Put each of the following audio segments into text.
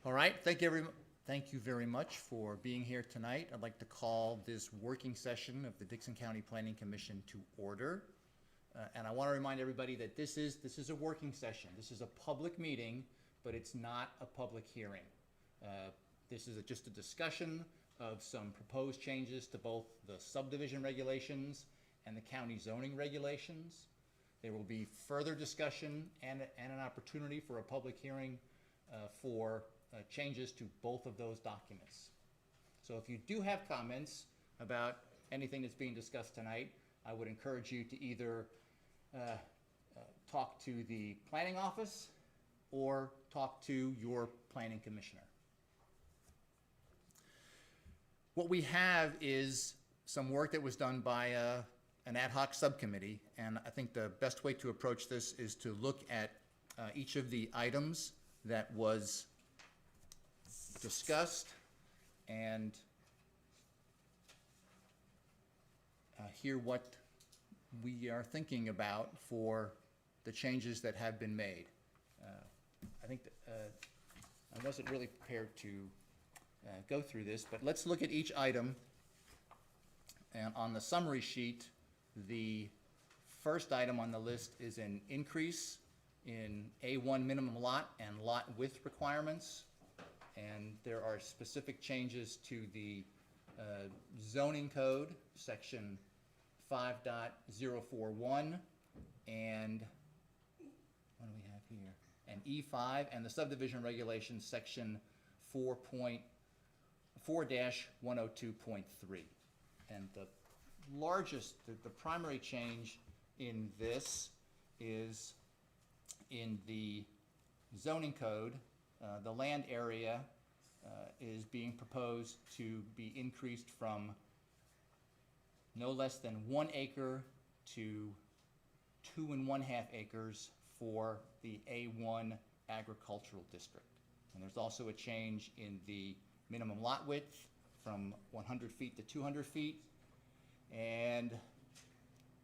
All right, thank you very much for being here tonight. I'd like to call this working session of the Dickson County Planning Commission to order. And I want to remind everybody that this is a working session. This is a public meeting, but it's not a public hearing. This is just a discussion of some proposed changes to both the subdivision regulations and the county zoning regulations. There will be further discussion and an opportunity for a public hearing for changes to both of those documents. So if you do have comments about anything that's being discussed tonight, I would encourage you to either talk to the planning office or talk to your planning commissioner. What we have is some work that was done by an ad hoc subcommittee, and I think the best way to approach this is to look at each of the items that was discussed and hear what we are thinking about for the changes that have been made. I think that, I wasn't really prepared to go through this, but let's look at each item. And on the summary sheet, the first item on the list is an increase in A1 minimum lot and lot width requirements. And there are specific changes to the zoning code, section 5.041, and what do we have here? And E5, and the subdivision regulations, section 4.102.3. And the largest, the primary change in this is in the zoning code. The land area is being proposed to be increased from no less than 1 acre to 2.5 acres for the A1 agricultural district. And there's also a change in the minimum lot width from 100 feet to 200 feet. And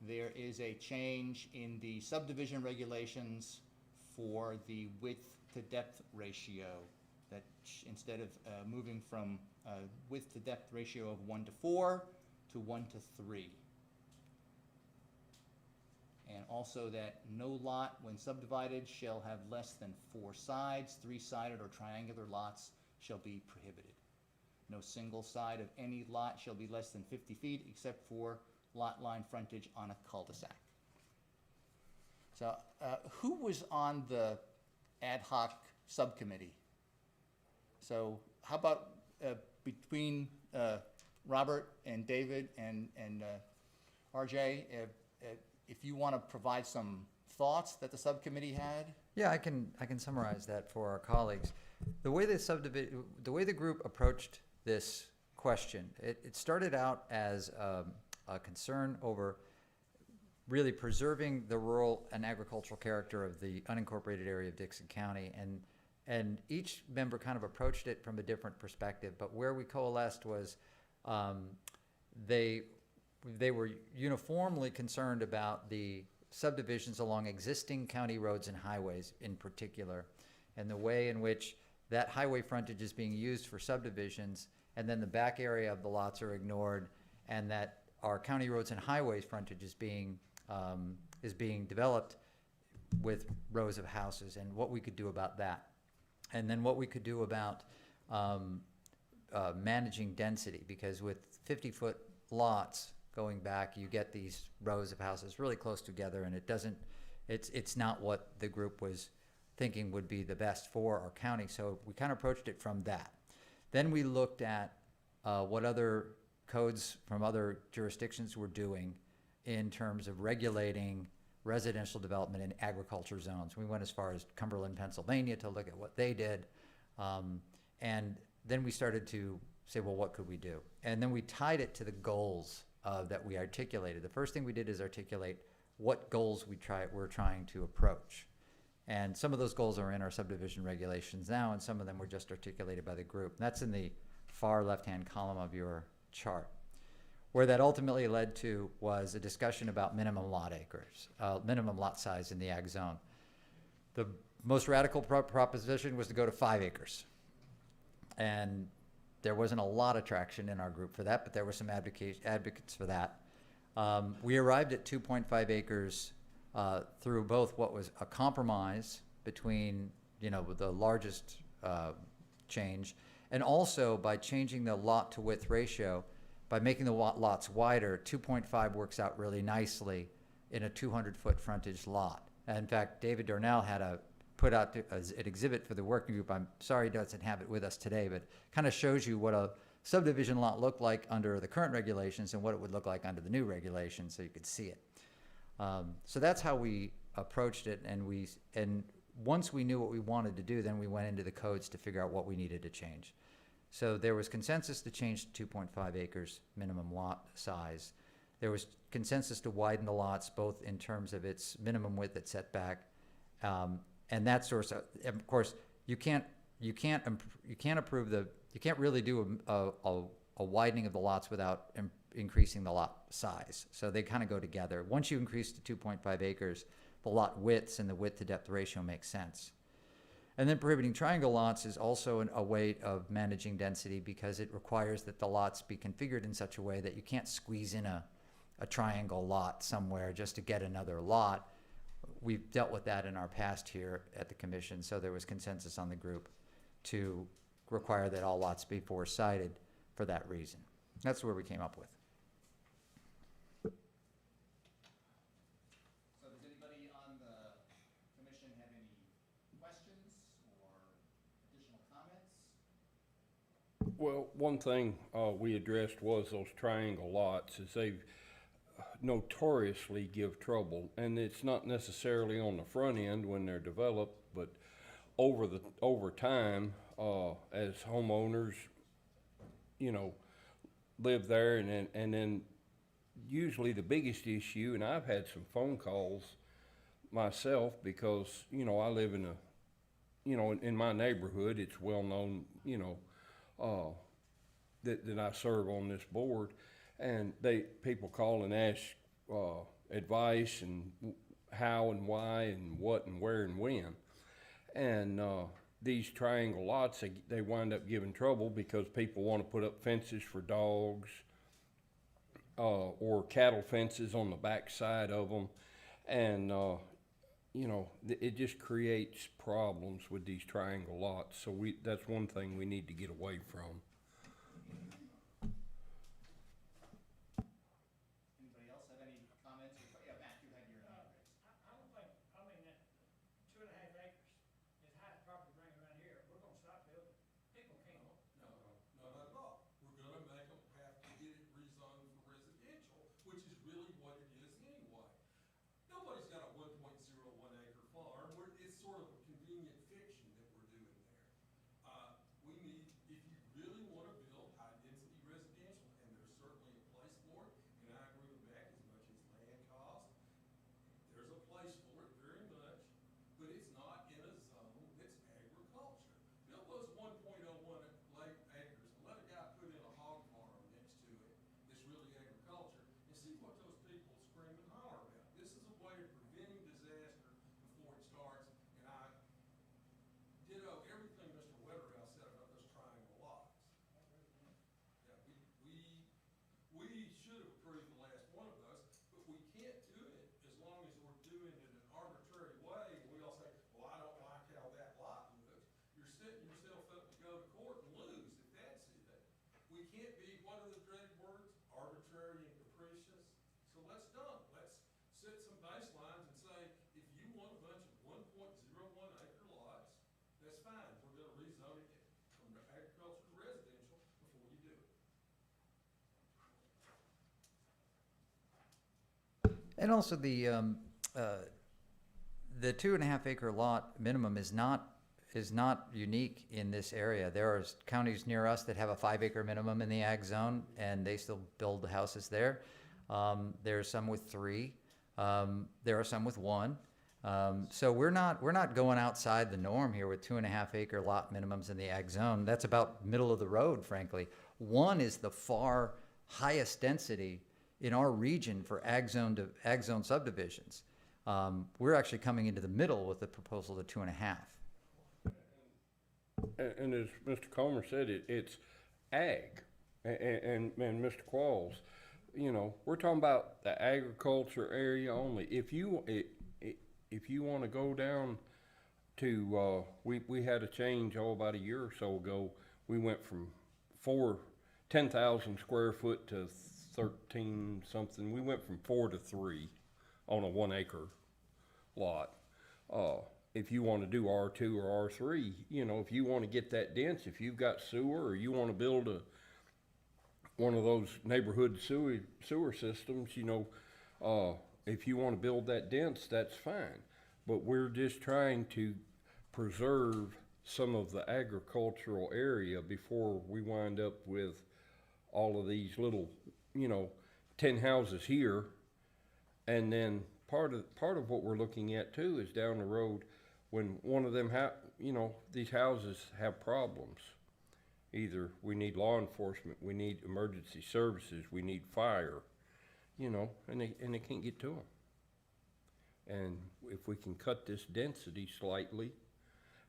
there is a change in the subdivision regulations for the width to depth ratio, that instead of moving from width to depth ratio of 1:4 to 1:3. And also that no lot when subdivided shall have less than 4 sides. 3-sided or triangular lots shall be prohibited. No single side of any lot shall be less than 50 feet except for lot line frontage on a cul-de-sac. So who was on the ad hoc subcommittee? So how about between Robert and David and RJ, if you want to provide some thoughts that the subcommittee had? Yeah, I can summarize that for our colleagues. The way the group approached this question, it started out as a concern over really preserving the rural and agricultural character of the unincorporated area of Dickson County, and each member kind of approached it from a different perspective. But where we coalesced was they were uniformly concerned about the subdivisions along existing county roads and highways in particular, and the way in which that highway frontage is being used for subdivisions, and then the back area of the lots are ignored, and that our county roads and highways frontage is being developed with rows of houses, and what we could do about that. And then what we could do about managing density, because with 50-foot lots going back, you get these rows of houses really close together, and it's not what the group was thinking would be the best for our county. So we kind of approached it from that. Then we looked at what other codes from other jurisdictions were doing in terms of regulating residential development in agriculture zones. We went as far as Cumberland, Pennsylvania to look at what they did. And then we started to say, well, what could we do? And then we tied it to the goals that we articulated. The first thing we did is articulate what goals we're trying to approach. And some of those goals are in our subdivision regulations now, and some of them were just articulated by the group. That's in the far left-hand column of your chart. Where that ultimately led to was a discussion about minimum lot acres, minimum lot size in the ag zone. The most radical proposition was to go to 5 acres. And there wasn't a lot of traction in our group for that, but there were some advocates for that. We arrived at 2.5 acres through both what was a compromise between, you know, the largest change, and also by changing the lot to width ratio. By making the lots wider, 2.5 works out really nicely in a 200-foot frontage lot. And in fact, David Dornell had put out an exhibit for the working group. I'm sorry he doesn't have it with us today, but kind of shows you what a subdivision lot looked like under the current regulations and what it would look like under the new regulations, so you could see it. So that's how we approached it, and once we knew what we wanted to do, then we went into the codes to figure out what we needed to change. So there was consensus to change to 2.5 acres minimum lot size. There was consensus to widen the lots, both in terms of its minimum width at setback, and that source. Of course, you can't really do a widening of the lots without increasing the lot size. So they kind of go together. Once you increase to 2.5 acres, the lot widths and the width to depth ratio makes sense. And then prohibiting triangle lots is also a way of managing density, because it requires that the lots be configured in such a way that you can't squeeze in a triangle lot somewhere just to get another lot. We've dealt with that in our past here at the commission, so there was consensus on the group to require that all lots be four-sided for that reason. That's where we came up with. So does anybody on the commission have any questions or additional comments? Well, one thing we addressed was those triangle lots, is they notoriously give trouble, and it's not necessarily on the front end when they're developed, but over time, as homeowners, you know, live there, and then usually the biggest issue, and I've had some phone calls myself, because, you know, I live in in my neighborhood, it's well known, you know, that I serve on this board, and people call and ask advice and how and why and what and where and when. And these triangle lots, they wind up giving trouble because people want to put up fences for dogs or cattle fences on the back side of them. And, you know, it just creates problems with these triangle lots. So that's one thing we need to get away from. Anybody else have any comments? Yeah, Matt, you had your hand raised. I don't think, I mean, that 2.5 acres is high property range around here, we're gonna stop building. People can't. No, not at all. We're gonna make them have to get it rezoned for residential, which is really what it is anyway. Nobody's got a 1.01 acre farm, it's sort of a convenient fiction that we're doing there. We need, if you really wanna build high-density residential, and there's certainly a place for it, and I agree with Beck, as much as land cost, there's a place for it very much, but it's not in a zone that's agriculture. Build those 1.01 acres and let a guy put in a hog farm next to it that's really agriculture, and see what those people scream and holler about. This is a way of preventing disaster before it starts, and I ditto everything Mr. Wetterhouse said about those triangle lots. Yeah, we should have approved the last one of those, but we can't do it as long as we're doing it in an arbitrary way, and we all say, well, I don't like how that lot looks. You're setting yourself up to go to court and lose if that's it. We can't be, what are the dreaded words? Arbitrary and capricious. So let's dump. Let's set some baselines and say, if you want a bunch of 1.01 acre lots, that's fine. We're gonna rezone it from agriculture to residential before you do it. And also the 2.5 acre lot minimum is not unique in this area. There are counties near us that have a 5 acre minimum in the ag zone, and they still build the houses there. There are some with 3. There are some with 1. So we're not going outside the norm here with 2.5 acre lot minimums in the ag zone. That's about middle of the road, frankly. 1 is the far highest density in our region for ag zone subdivisions. We're actually coming into the middle with the proposal to 2.5. And as Mr. Comer said, it's ag. And Mr. Qualls, you know, we're talking about the agriculture area only. If you want to go down to, we had a change, about a year or so ago. We went from 10,000 square foot to 13 something. We went from 4 to 3 on a 1 acre lot. If you want to do R2 or R3, you know, if you want to get that dense, if you've got sewer or you want to build one of those neighborhood sewer systems, you know, if you want to build that dense, that's fine. But we're just trying to preserve some of the agricultural area before we wind up with all of these little, you know, 10 houses here. And then part of what we're looking at too is down the road when one of them you know, these houses have problems. Either we need law enforcement, we need emergency services, we need fire, you know, and they can't get to them. And if we can cut this density slightly,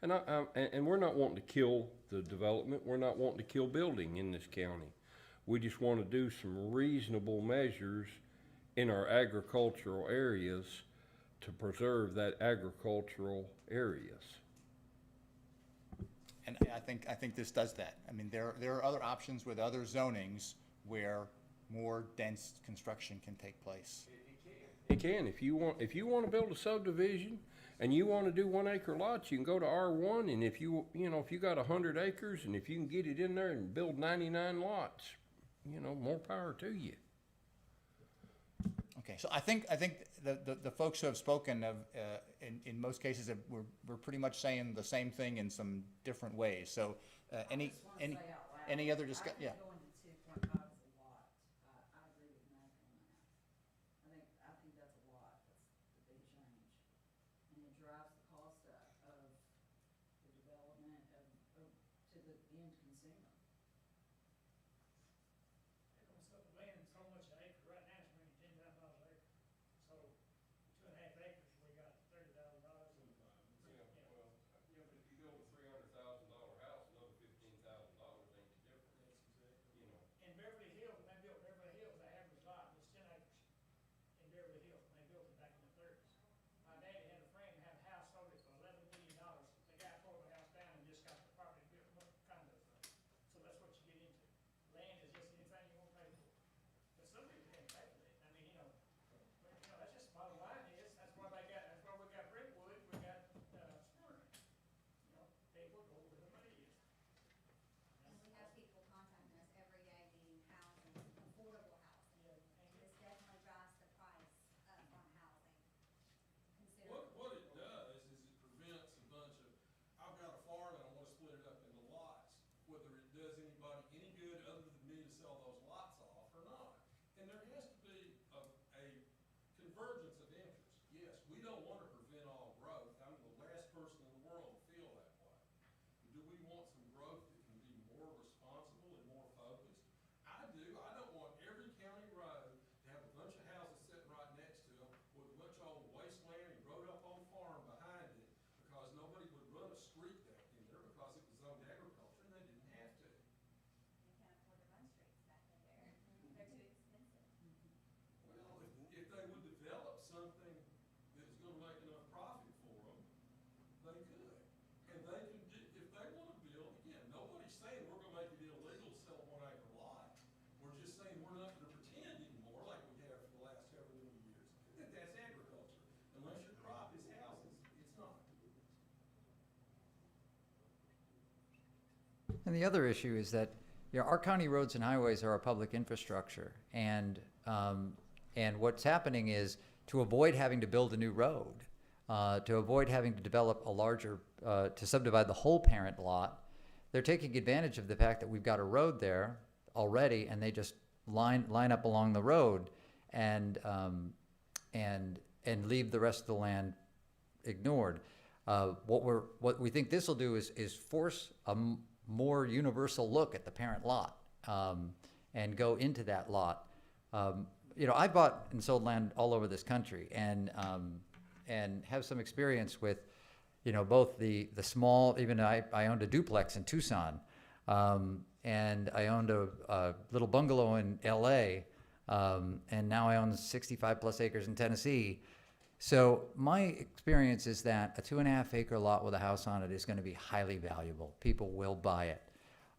and we're not wanting to kill the development, we're not wanting to kill building in this county. We just want to do some reasonable measures in our agricultural areas to preserve that agricultural areas. And I think this does that. I mean, there are other options with other zonings where more dense construction can take place. It can. If you want to build a subdivision and you want to do 1 acre lots, you can go to R1. And if you got 100 acres and if you can get it in there and build 99 lots, you know, more power to you. Okay, so I think the folks who have spoken have, in most cases, we're pretty much saying the same thing in some different ways. So, any other discussion? Yeah. Going to 2.5 is a lot. I agree with Mac on that. I think that's a lot. That's the big change. And it drives the cost up of the development to the end consumer. So the land's so much an acre, right now it's maybe $10,000 an acre. So 2.5 acres, we got $30,000. Yeah, but if you build a $300,000 house, another $15,000 ain't the difference. You know. In Beverly Hills, when they built Beverly Hills, the average lot was 10 acres in Beverly Hills, when they built it back in the 30s. My daddy had a friend who had a house, sold it for $11 million. The guy tore the house down and just got the property built, what kind of thing. So that's what you get into. Land is just anything you want to pay for. But some people can't pay for it. I mean, you know, that's just bottom line is, that's why we got Brentwood, we got, Smyrna. You know, people go where the money is. And we have people contacting us every day needing housing, affordable housing. Yeah, And this definitely drives the price up on housing What considerably. it does is it prevents a bunch of, I've got a farm and I wanna split it up into lots, whether it does anybody any good other than me to sell those lots off or not. And there has to be a convergence of interest. Yes, we don't wanna prevent all growth. I'm the last person in the world to feel that way. Do we want some growth that can be more responsible and more focused? I do. I don't want every county road to have a bunch of houses sitting right next to them with a bunch of old wasteland and growed up old farm behind it because nobody would run a street back in there because it was zoned agriculture and they didn't have to. We can't afford to run streets back in there. They're too expensive. Well, if they would develop something that was gonna make enough profit for them, they could. And they can do, if they wanna build, again, nobody's saying we're gonna make it illegal to sell a 1 acre lot. We're just saying we're not gonna pretend anymore, like we have for the last several many years, that that's agriculture. Unless your crop is houses, it's not. And the other issue is that, you know, our county roads and highways are our public infrastructure, and what's happening is, to avoid having to build a new road, to avoid having to develop a larger, to subdivide the whole parent lot, they're taking advantage of the fact that we've got a road there already, and they just line up along the road and leave the rest of the land ignored. What we think this will do is force a more universal look at the parent lot, and go into that lot. You know, I bought and sold land all over this country, and have some experience with, you know, both the small, even I owned a duplex in Tucson, and I owned a little bungalow in LA, and now I own 65 plus acres in Tennessee. So my experience is that a 2.5 acre lot with a house on it is going to be highly valuable. People will buy it.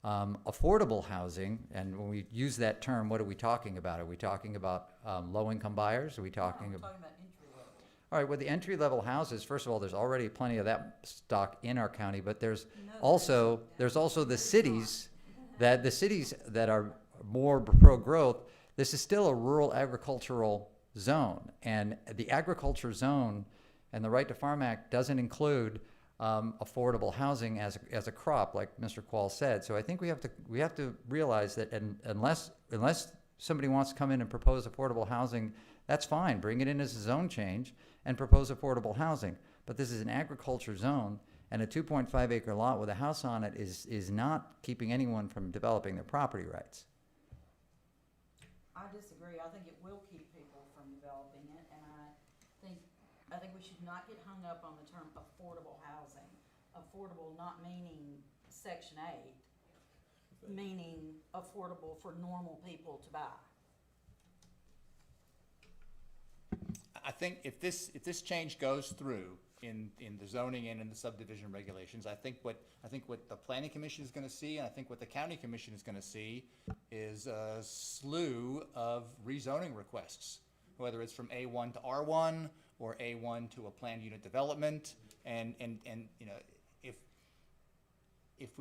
Affordable housing, and when we use that term, what are we talking about? Are we talking about low-income buyers? Are we talking I'm about? talking about entry level. All right, well, the entry-level houses, first of all, there's already plenty of that stock in our county, but there's No, also there's the cities that are more pro-growth. This is still a rural agricultural zone, and the agriculture zone and the Right to Farm Act doesn't include affordable housing as a crop, like Mr. Quall said. So I think we have to realize that, and unless somebody wants to come in and propose affordable housing, that's fine. Bring it in as a zone change and propose affordable housing. But this is an agriculture zone, and a 2.5 acre lot with a house on it is not keeping anyone from developing their property rights. I disagree. I think it will keep people from developing it, and I think we should not get hung up on the term affordable housing. Affordable not meaning Section 8, meaning affordable for normal people to buy. I think if this change goes through in the zoning and in the subdivision regulations, I think what the planning commission is gonna see, and I think what the county commission is gonna see, is a slew of rezoning requests, whether it's from A1 to R1 or A1 to a planned unit development, and you know, if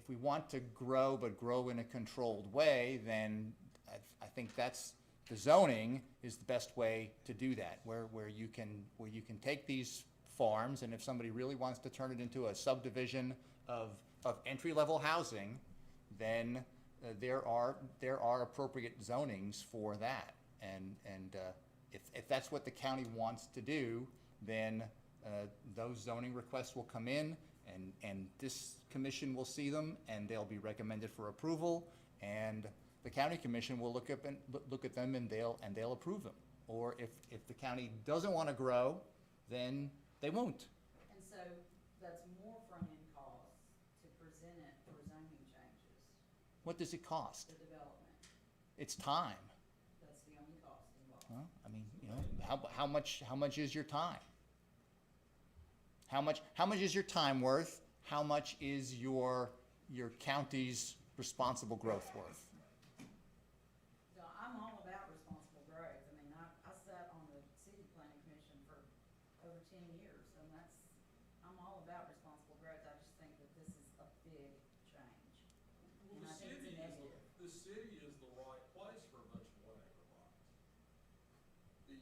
we want to grow, but grow in a controlled way, then I think the zoning is the best way to do that, where you can take these farms, and if somebody really wants to turn it into a subdivision of entry-level housing, then there are appropriate zonings for that, and if that's what the county wants to do, then those zoning requests will come in, and this commission will see them, and they'll be recommended for approval, and the county commission will look at them, and they'll approve them. Or if the county doesn't want to grow, then they won't. And so that's more front-end costs to present it for zoning changes, What does it cost? the development. It's time. That's the only cost involved. Well, I mean, you know, how much is your time? How much is your time worth? How much is your county's responsible growth worth? So I'm all about responsible growth. I mean, I sat on the city planning commission for over 10 years, and I'm all about responsible growth. I just think that this is a big change. Well, And I think it's a negative. the city is the right place for a bunch of 1 acre lots. The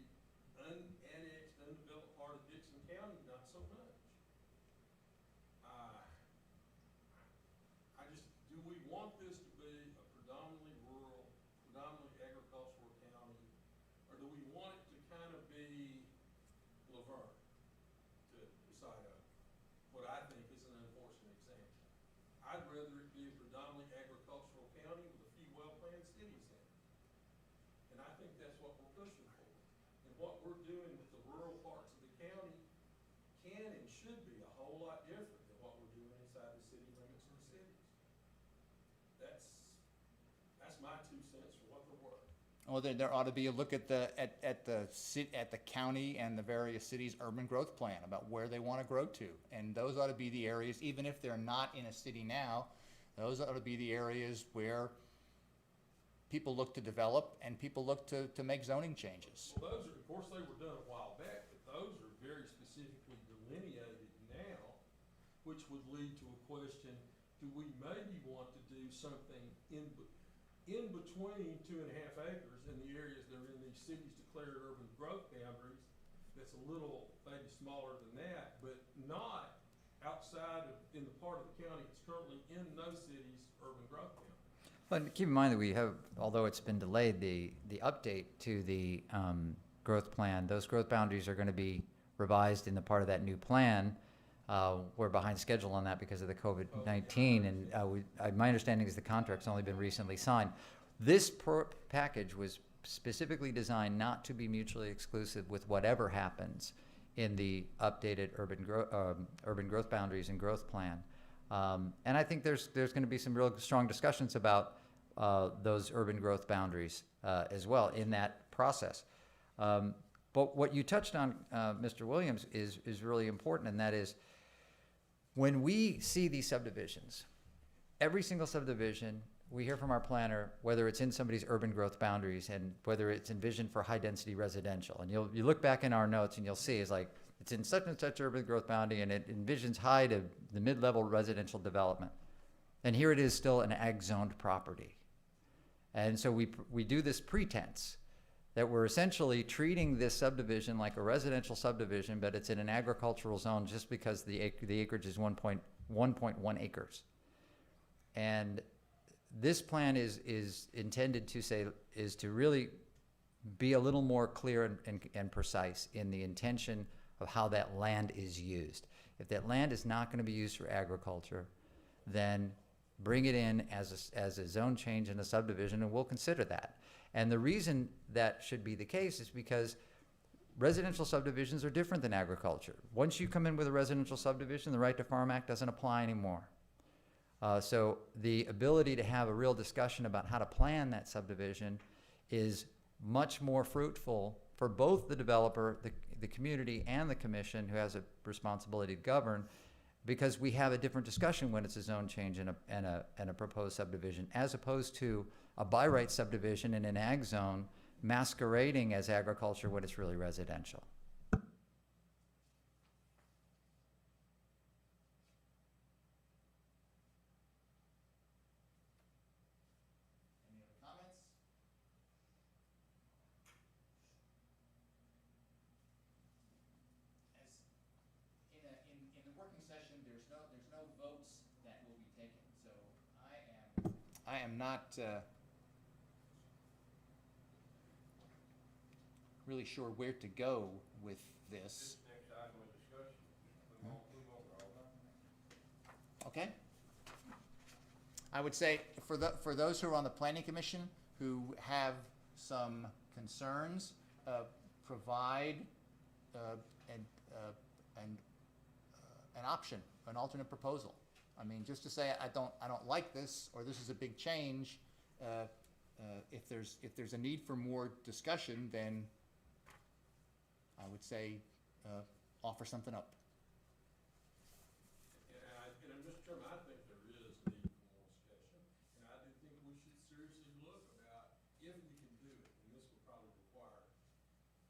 unannexed, undeveloped part of Dickson County, not so much. Do we want this to be a predominantly rural, predominantly agricultural county, or do we want it to kind of be Laverne, to cite what I think is an unfortunate example? I'd rather it be a predominantly agricultural county with a few well-planned cities in it. And I think that's what we're pushing for. And what we're doing with the rural parts of the county can and should be a whole lot different than what we're doing inside the city limits of the cities. That's my 2 cents for what they're worth. Well, there ought to be a look at the county and the various cities' urban growth plan about where they want to grow to. And those ought to be the areas, even if they're not in a city now, those ought to be the areas where people look to develop and people look to make zoning changes. Well, those are, of course, they were done a while back, but those are very specifically delineated now, which would lead to a question, do we maybe want to do something in between 2.5 acres in the areas that are in these cities declared urban growth boundaries, that's a little maybe smaller than that, but not outside of, in the part of the county that's currently in those cities' urban growth boundaries. But keep in mind that we have, although it's been delayed, the update to the growth plan, those growth boundaries are going to be revised in the part of that new plan. We're behind schedule on that because of the COVID-19, and my understanding is the contract's only been recently signed. This package was specifically designed not to be mutually exclusive with whatever happens in the updated urban growth boundaries and growth plan. And I think there's going to be some real strong discussions about those urban growth boundaries as well in that process. But what you touched on, Mr. Williams, is really important, and that is when we see these subdivisions, every single subdivision, we hear from our planner, whether it's in somebody's urban growth boundaries and whether it's envisioned for high-density residential. And you look back in our notes and you'll see it's like, it's in such and such urban growth boundary and it envisions high to the mid-level residential development. And here it is still an ag-zoned property. And so we do this pretense that we're essentially treating this subdivision like a residential subdivision, but it's in an agricultural zone just because the acreage is 1.1 acres. And this plan is intended to say, is to really be a little more clear and precise in the intention of how that land is used. If that land is not going to be used for agriculture, then bring it in as a zone change in a subdivision, and we'll consider that. And the reason that should be the case is because residential subdivisions are different than agriculture. Once you come in with a residential subdivision, the Right to Farm Act doesn't apply anymore. So the ability to have a real discussion about how to plan that subdivision is much more fruitful for both the developer, the community, and the commission, who has a responsibility to govern, because we have a different discussion when it's a zone change and a proposed subdivision, as opposed to a by right subdivision in an ag zone masquerading as agriculture when it's really residential. Any other comments? In the working session, there's no votes that will be taken, so I am not really sure where to go with this. Next item of discussion, we won't roll that. Okay. I would say for those who are on the planning commission who have some concerns, provide an option, an alternate proposal. I mean, just to say I don't like this, or this is a big change. If there's a need for more discussion, then I would say offer something up. And Mr. Chairman, I think there is need for more discussion, and I do think we should seriously look about if we can do it, and this would probably require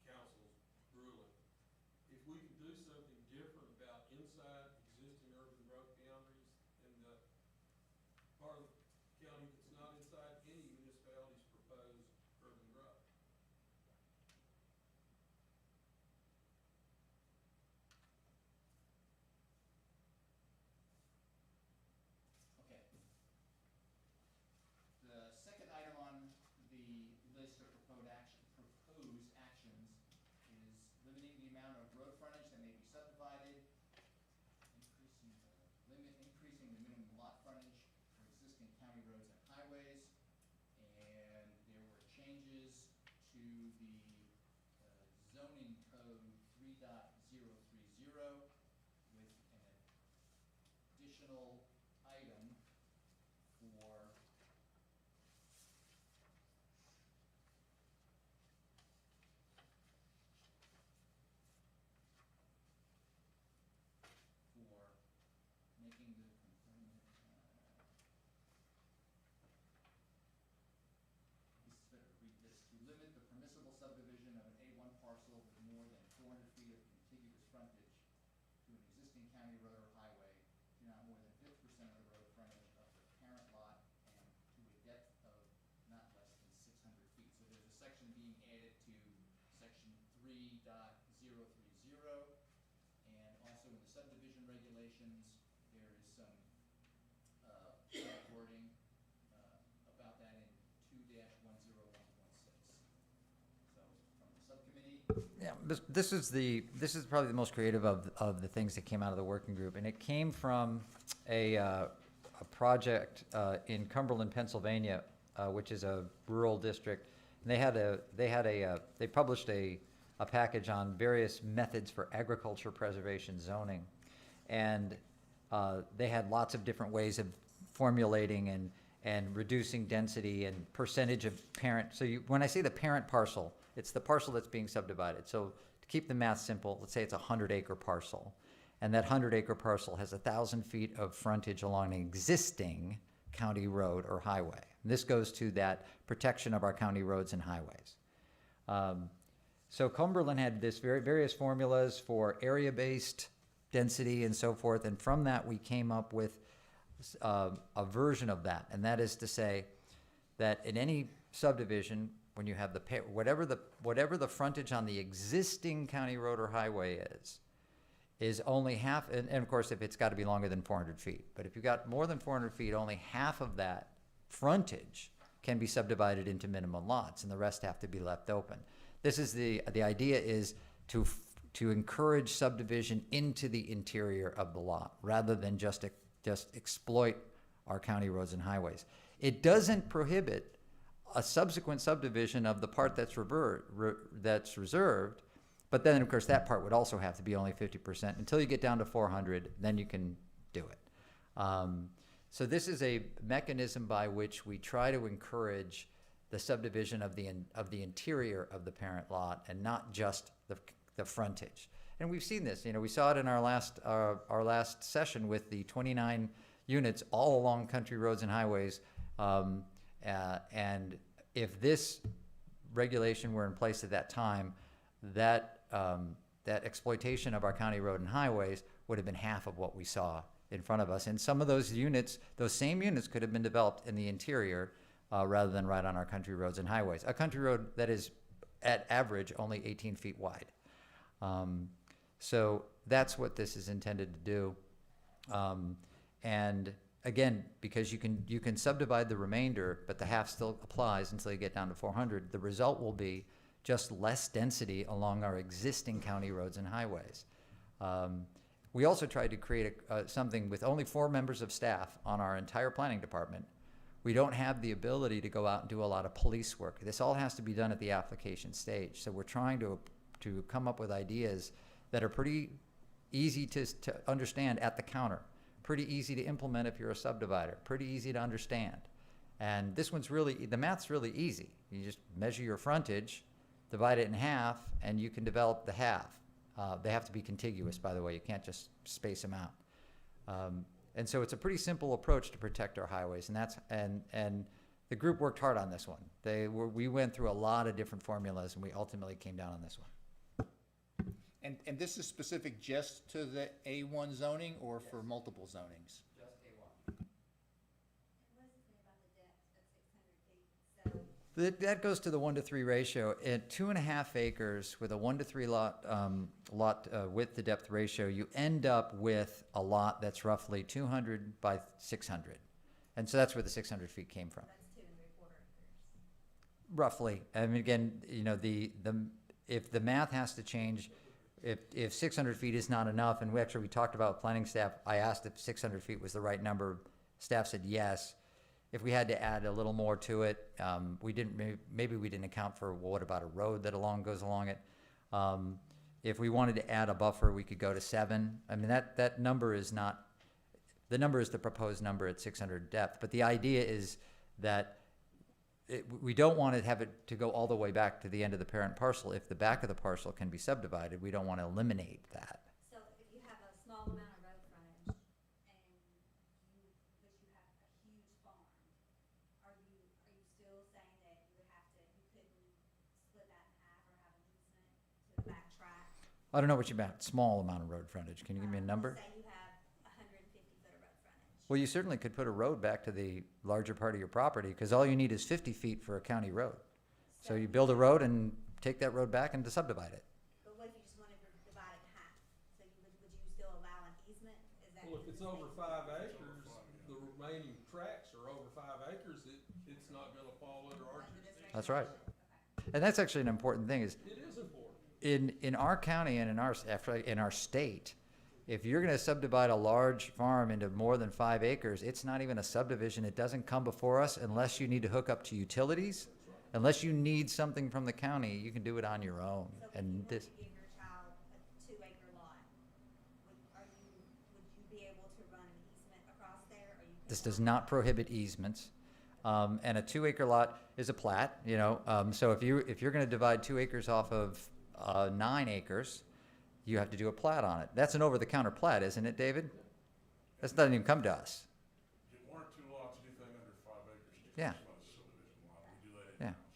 council's ruling. If we can do something different about inside existing urban growth boundaries in the part of the county that's not inside any municipality's proposed urban growth. Okay. The second item on the list of proposed actions is limiting the amount of road frontage that may be subdivided, increasing the minimum lot frontage for existing county roads and highways, and there were changes to the zoning code 3.030 with an additional item for making the to limit the permissible subdivision of an A1 parcel with more than 400 feet of contiguous frontage to an existing county road or highway to not more than 50% of the road frontage of the parent lot and to a depth of not less than 600 feet. So there's a section being added to section 3.030, and also in the subdivision regulations, there is some wording about that in 2-101.6. So from the subcommittee. Yeah, this is probably the most creative of the things that came out of the working group, and it came from a project in Cumberland, Pennsylvania, which is a rural district. And they published a a package on various methods for agriculture preservation zoning. And they had lots of different ways of formulating and reducing density and percentage of parent. So when I say the parent parcel, it's the parcel that's being subdivided. So to keep the math simple, let's say it's a 100-acre parcel. And that 100-acre parcel has 1,000 feet of frontage along an existing county road or highway. And this goes to that protection of our county roads and highways. So Cumberland had this various formulas for area-based density and so forth, and from that we came up with a version of that, and that is to say that in any subdivision, when you have whatever the frontage on the existing county road or highway is only half, and of course if it's got to be longer than 400 feet, but if you've got more than 400 feet, only half of that frontage can be subdivided into minimum lots, and the rest have to be left open. This is the idea is to encourage subdivision into the interior of the lot, rather than just exploit our county roads and highways. It doesn't prohibit a subsequent subdivision of the part that's reserved, but then of course that part would also have to be only 50%. Until you get down to 400, then you can do it. So this is a mechanism by which we try to encourage the subdivision of the interior of the parent lot, and not just the frontage. And we've seen this. We saw it in our last session with the 29 units all along country roads and highways. And if this regulation were in place at that time, that exploitation of our county road and highways would have been half of what we saw in front of us. And some of those units, those same units, could have been developed in the interior rather than right on our country roads and highways. A country road that is, at average, only 18 feet wide. So that's what this is intended to do. And again, because you can subdivide the remainder, but the half still applies until you get down to 400, the result will be just less density along our existing county roads and highways. We also tried to create something with only 4 members of staff on our entire planning department. We don't have the ability to go out and do a lot of police work. This all has to be done at the application stage. So we're trying to come up with ideas that are pretty easy to understand at the counter, pretty easy to implement if you're a subdivider, pretty easy to understand. And this one's the math's really easy. You just measure your frontage, divide it in half, and you can develop the half. They have to be contiguous, by the way. You can't just space them out. And so it's a pretty simple approach to protect our highways, and the group worked hard on this one. We went through a lot of different formulas, and we ultimately came down on this one. And this is specific just to the A1 zoning or for multiple zonings? Just A1. And what does it say about the depth of 600 feet? So That goes to the 1-to-3 ratio. At 2.5 acres with a 1-to-3 lot width to depth ratio, you end up with a lot that's roughly 200 by 600. And so that's where the 600 feet came from. that's 2 3/4 acres. Roughly. I mean, again, if the math has to change, if 600 feet is not enough, and we talked about planning staff, I asked if 600 feet was the right number. Staff said yes. If we had to add a little more to it, maybe we didn't account for, well, what about a road that goes along it? If we wanted to add a buffer, we could go to 7. I mean, that number is not, the number is the proposed number at 600 depth, but the idea is that we don't want to have it to go all the way back to the end of the parent parcel. If the back of the parcel can be subdivided, we don't want to eliminate that. So if you have a small amount of road frontage but you have a huge farm, are you still saying that you couldn't split that in half or have an easement to backtrack? I don't know what you meant, small amount of road frontage. Can you give me a number? Say you have 150 foot of road frontage. Well, you certainly could put a road back to the larger part of your property, because all you need is 50 feet for a county road. So you build a road and take that road back and subdivide it. But what if you just wanted to divide it in half? So would you still allow an easement? Is that? Well, if it's over 5 acres, the remaining tracts are over 5 acres, it's not gonna fall under our jurisdiction. That's right. And that's actually an important thing is, It is important. in our county and in our state, if you're gonna subdivide a large farm into more than 5 acres, it's not even a subdivision. It doesn't come before us unless you need to hook up to utilities Unless you need something from the county, you can do it on your own. So if you And want this, to give your child a 2-acre lot, would you be able to run an easement across there, or you couldn't? this does not prohibit easements. And a 2-acre lot is a plat, you know, so if you're gonna divide 2 acres off of, 9 acres, you have to do a plat on it. That's an over-the-counter plat, isn't it, David? That doesn't even come to us. Get 1 or 2 lots, anything under 5 acres, you Yeah. can just a subdivision lot, we do that Yeah. in-house.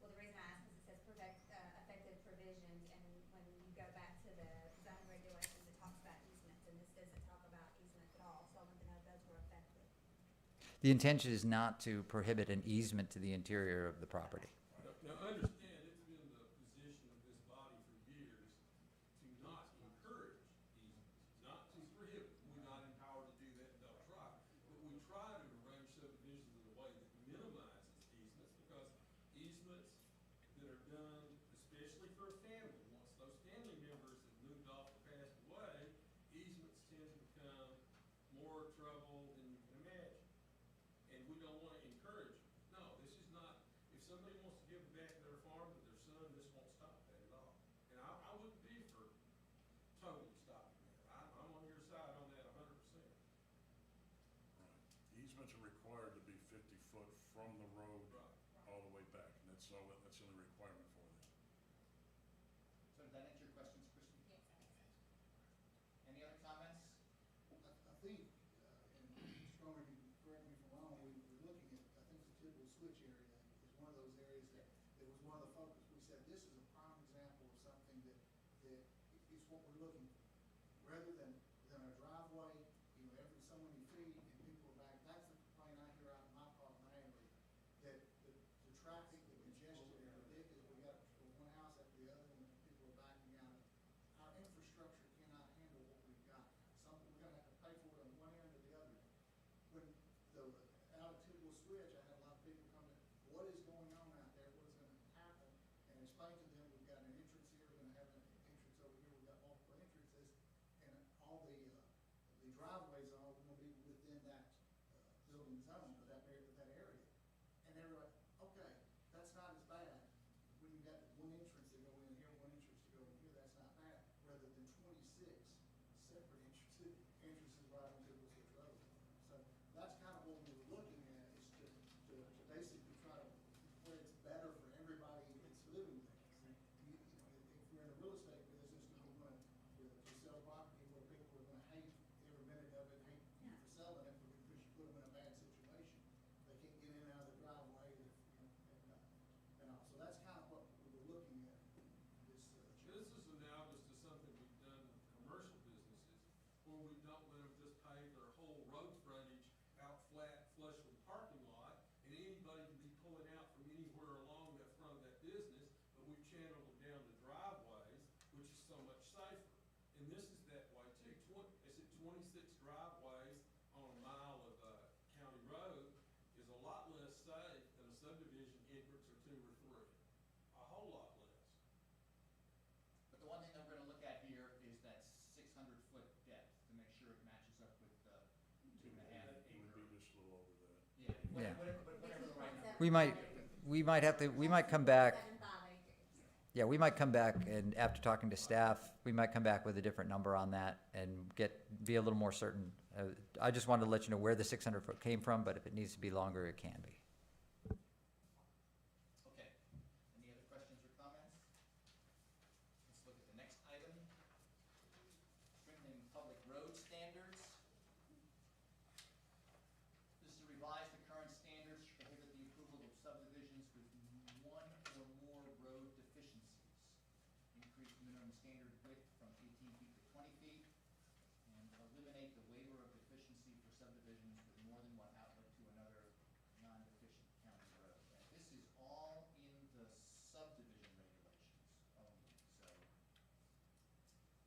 Well, the reason I ask is it says effective provisions, and when you go back to the zoning regulations, it talks about easements, and this doesn't talk about easements at all, so I wanted to know if those were effective. The intention is not to prohibit an easement to the interior of the property. Now, understand, it's been the position of this body for years to not encourage easements, not to prohibit. We're not empowered to do that, they'll try. But we try to arrange subdivisions in a way that minimizes easements, because easements that are done, especially for a family, once those family members have moved off or passed away, easements tend to become more trouble than you can imagine. And we don't want to encourage it. No, this is not, if somebody wants to give back their farm to their son, this won't stop that at all. And I wouldn't be for totally stopping that. I'm on your side on that 100%. Right. Easements are required to be 50 foot from the road all the way back, and that's all, that's the only requirement for them. So did that answer your questions, Kristen? Yes, that makes sense. Any other comments? I think, and Stromer, you can correct me if I'm wrong, we were looking at, I think the typical switch area is one of those areas that was one of the focus. We said this is a prime example of something that is what we're looking for. Rather than a driveway, you know, every so many feet and people are back, that's the complaint I hear out in my part of my area. That the traffic, the congestion is ridiculous. We got one house after the other and people are backing out. Our infrastructure cannot handle what we've got. We're gonna have to pay for it on one end or the other. When out of Tidwell Switch, I had a lot of people come in, what is going on out there, what is gonna happen? And explain to them, we've got an entrance here, we're gonna have an entrance over here, we've got multiple entrances. And all the driveways are all gonna be within that, building zone, or that area. And they're like, okay, that's not as bad. When you got one entrance to go in here, one entrance to go in here, that's not bad, rather than 26 separate entrances right onto the Switch Road. So that's kind of what we were looking at, is to basically try to, where it's better for everybody that's living there. If we're in a real estate business, and we're gonna, to sell property where people are gonna hate every minute of it, hate you for selling it, because you put them in a bad situation. They can't get in and out of the driveway, and all. So that's kind of what we were looking at, this, This is analogous to something we've done with commercial businesses, where we don't let them just pave their whole road frontage out flat, flush with the parking lot, and anybody can be pulling out from anywhere along that front of that business, but we've channeled them down to driveways, which is so much safer. And this is that way too. Is it 26 driveways on a mile of county road is a lot less safe than a subdivision entrance or 2 or 3. A whole lot less. But the one thing that we're gonna look at here is that 600-foot depth to make sure it matches up with the 2.5 It would acre. be just a little over that. Yeah, Yeah. whatever the right number. We might come back, 7.5 acres. yeah, we might come back, and after talking to staff, we might come back with a different number on that and be a little more certain. I just wanted to let you know where the 600-foot came from, but if it needs to be longer, it can be. Okay. Any other questions or comments? Let's look at the next item. Strengthening public road standards. This is to revise the current standards to prohibit the approval of subdivisions with 1 or more road deficiencies. Increase minimum standard width from 18 feet to 20 feet, and eliminate the waiver of deficiency for subdivisions with more than one outlet to another non-deficient county road. And this is all in the subdivision regulations only, so.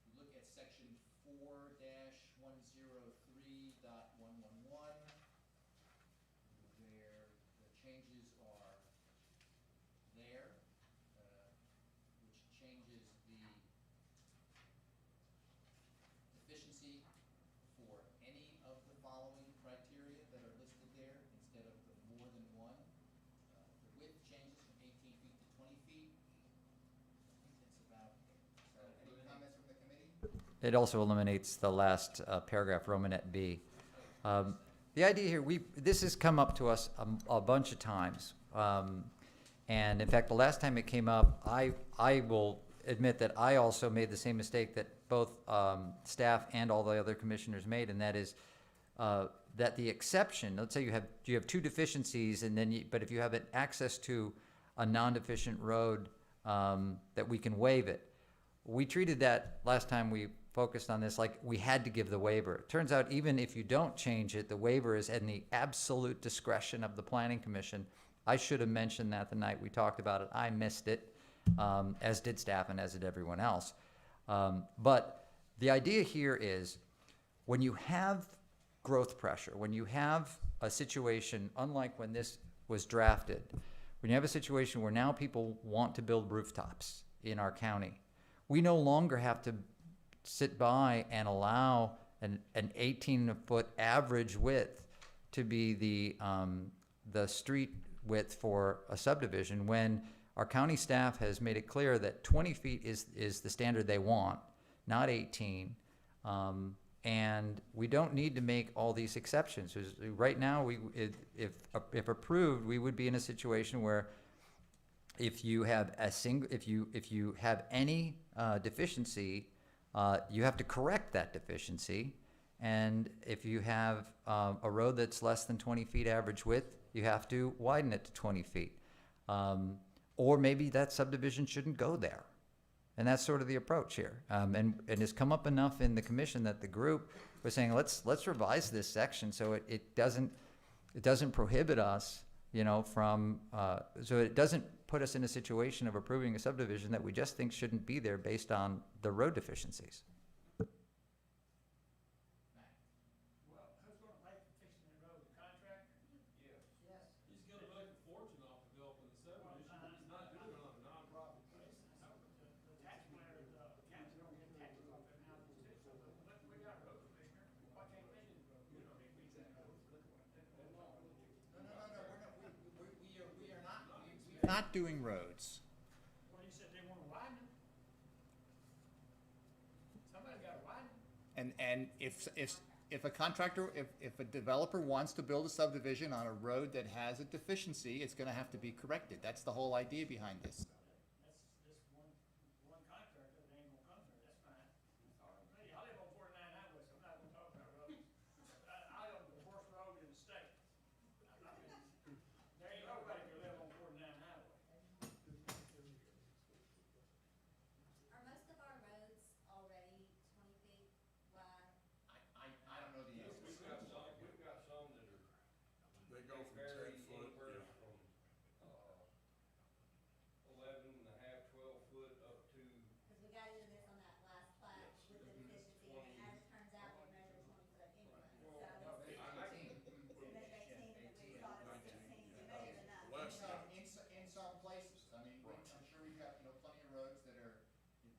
If you look at section 4-103.111, where the changes are there, which changes the it also eliminates the last paragraph, Romanet B. The idea here, this has come up to us a bunch of times. And in fact, the last time it came up, I will admit that I also made the same mistake that both staff and all the other commissioners made, and that is that the exception, let's say you have two deficiencies, and then but if you have an access to a non-deficient road, that we can waive it. We treated that last time we focused on this like we had to give the waiver. It turns out even if you don't change it, the waiver is in the absolute discretion of the Planning Commission. I should have mentioned that the night we talked about it. I missed it, as did staff and as did everyone else. But the idea here is when you have growth pressure, when you have a situation, unlike when this was drafted, when you have a situation where now people want to build rooftops in our county, we no longer have to sit by and allow an 18-foot average width to be the street width for a subdivision, when our county staff has made it clear that 20 feet is the standard they want, not 18. And we don't need to make all these exceptions. Right now, if approved, we would be in a situation where if you have if you have any deficiency, you have to correct that deficiency. And if you have a road that's less than 20 feet average width, you have to widen it to 20 feet. Or maybe that subdivision shouldn't go there. And that's sort of the approach here. And it's come up enough in the commission that the group was saying, let's revise this section so it doesn't prohibit us, from, so it doesn't put us in a situation of approving a subdivision that we just think shouldn't be there based on the road deficiencies. Well, who's gonna pay for fixing that road, the contractor? Yes. He's gonna make a fortune off developing the subdivision, but he's not doing it on a non-profit basis. The taxpayer, the county's gonna get taxes off them houses too, so look, we got a road commissioner, why can't they do the road? You know, they fix that road. We're not doing roads. Well, you said they wanna widen them. Somebody gotta widen them. And if a contractor, if a developer wants to build a subdivision on a road that has a deficiency, it's gonna have to be corrected. That's the whole idea behind this. That's this one contractor, that ain't gonna come there, that's fine. All right, me, I live on 49 Highway, so I'm not gonna talk about roads. I live on the worst road in the state. There ain't nobody can live on 49 Highway. Are most of our roads already 20 feet wide? I don't know the answer. We've got some that are, They go from vary 10 foot, anywhere yeah. from, 11 and a half, 12 foot up to, Because we got into this on that last plat with the deficiency, and as it turns out, we measured 20 foot anyway. So I we measured 18, and we thought it was 16, we measured enough. Less than. In some places, I mean, I'm sure we've got, plenty of roads that are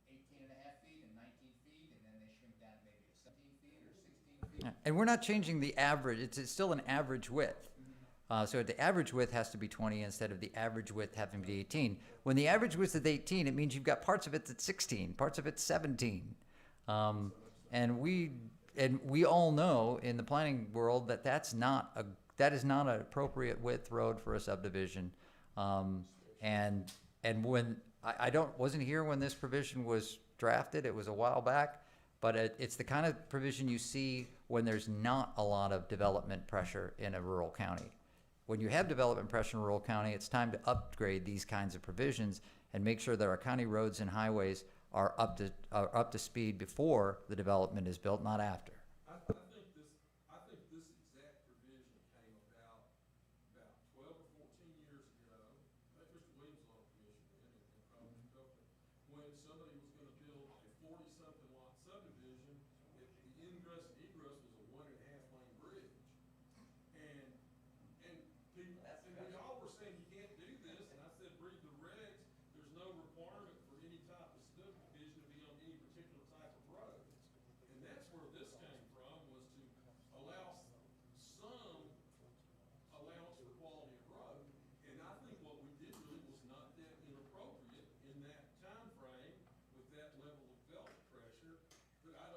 18 and a half feet and 19 feet, and then they shrink down to maybe 17 feet or 16 feet. And we're not changing the average, it's still an average width. So the average width has to be 20 instead of the average width having to be 18. When the average width is 18, it means you've got parts of it that's 16, parts of it's 17. And we all know in the planning world that that is not an appropriate width road for a subdivision. And when wasn't here when this provision was drafted, it was a while back, but it's the kind of provision you see when there's not a lot of development pressure in a rural county. When you have development pressure in a rural county, it's time to upgrade these kinds of provisions and make sure that our county roads and highways are up to speed before the development is built, not after. I think this exact provision came about 12 or 14 years ago. I think Mr. Williams was on the commission then, and probably Copeland, when somebody was gonna build a 40-something lot subdivision, the ingress and egress was a 1.5 lane bridge. And people, and y'all were saying you can't do this, and I said, read the regs, there's no requirement for any type of subdivision to be on any particular type of road. And that's where this came from, was to allow some allowance for quality of road. And I think what we did really was not that inappropriate in that time frame with that level of development pressure. But I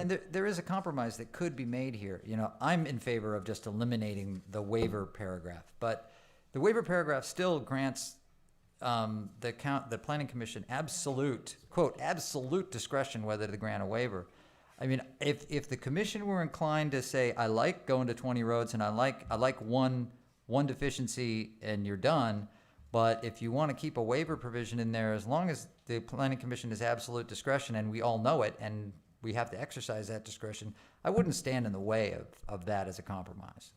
And there is a compromise that could be made here. You know, I'm in favor of just eliminating the waiver paragraph, but the waiver paragraph still grants the planning commission absolute, quote, absolute discretion whether to grant a waiver. I mean, if the commission were inclined to say, I like going to 20 roads and I like one deficiency and you're done, but if you want to keep a waiver provision in there, as long as the planning commission has absolute discretion and we all know it and we have to exercise that discretion, I wouldn't stand in the way of that as a compromise.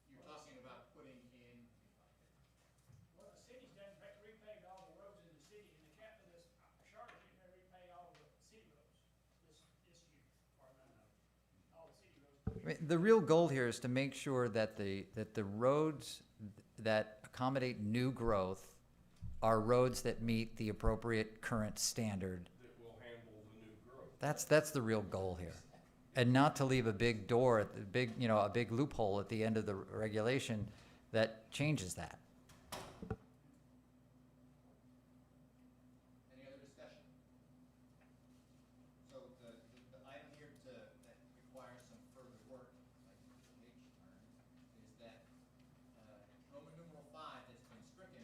You're talking about putting in, Well, the city's done repaved all the roads in the city, and the capital is, Charlotte getting ready to repay all the city roads this year, or all the city roads. I mean, the real goal here is to make sure that the roads that accommodate new growth are roads that meet the appropriate current standard. That will handle the new growth. That's the real goal here. And not to leave a big door at the a big loophole at the end of the regulation that changes that. any other discussion? So the item here that requires some further work, like H learned, is that Roman numeral 5 that's been stricken,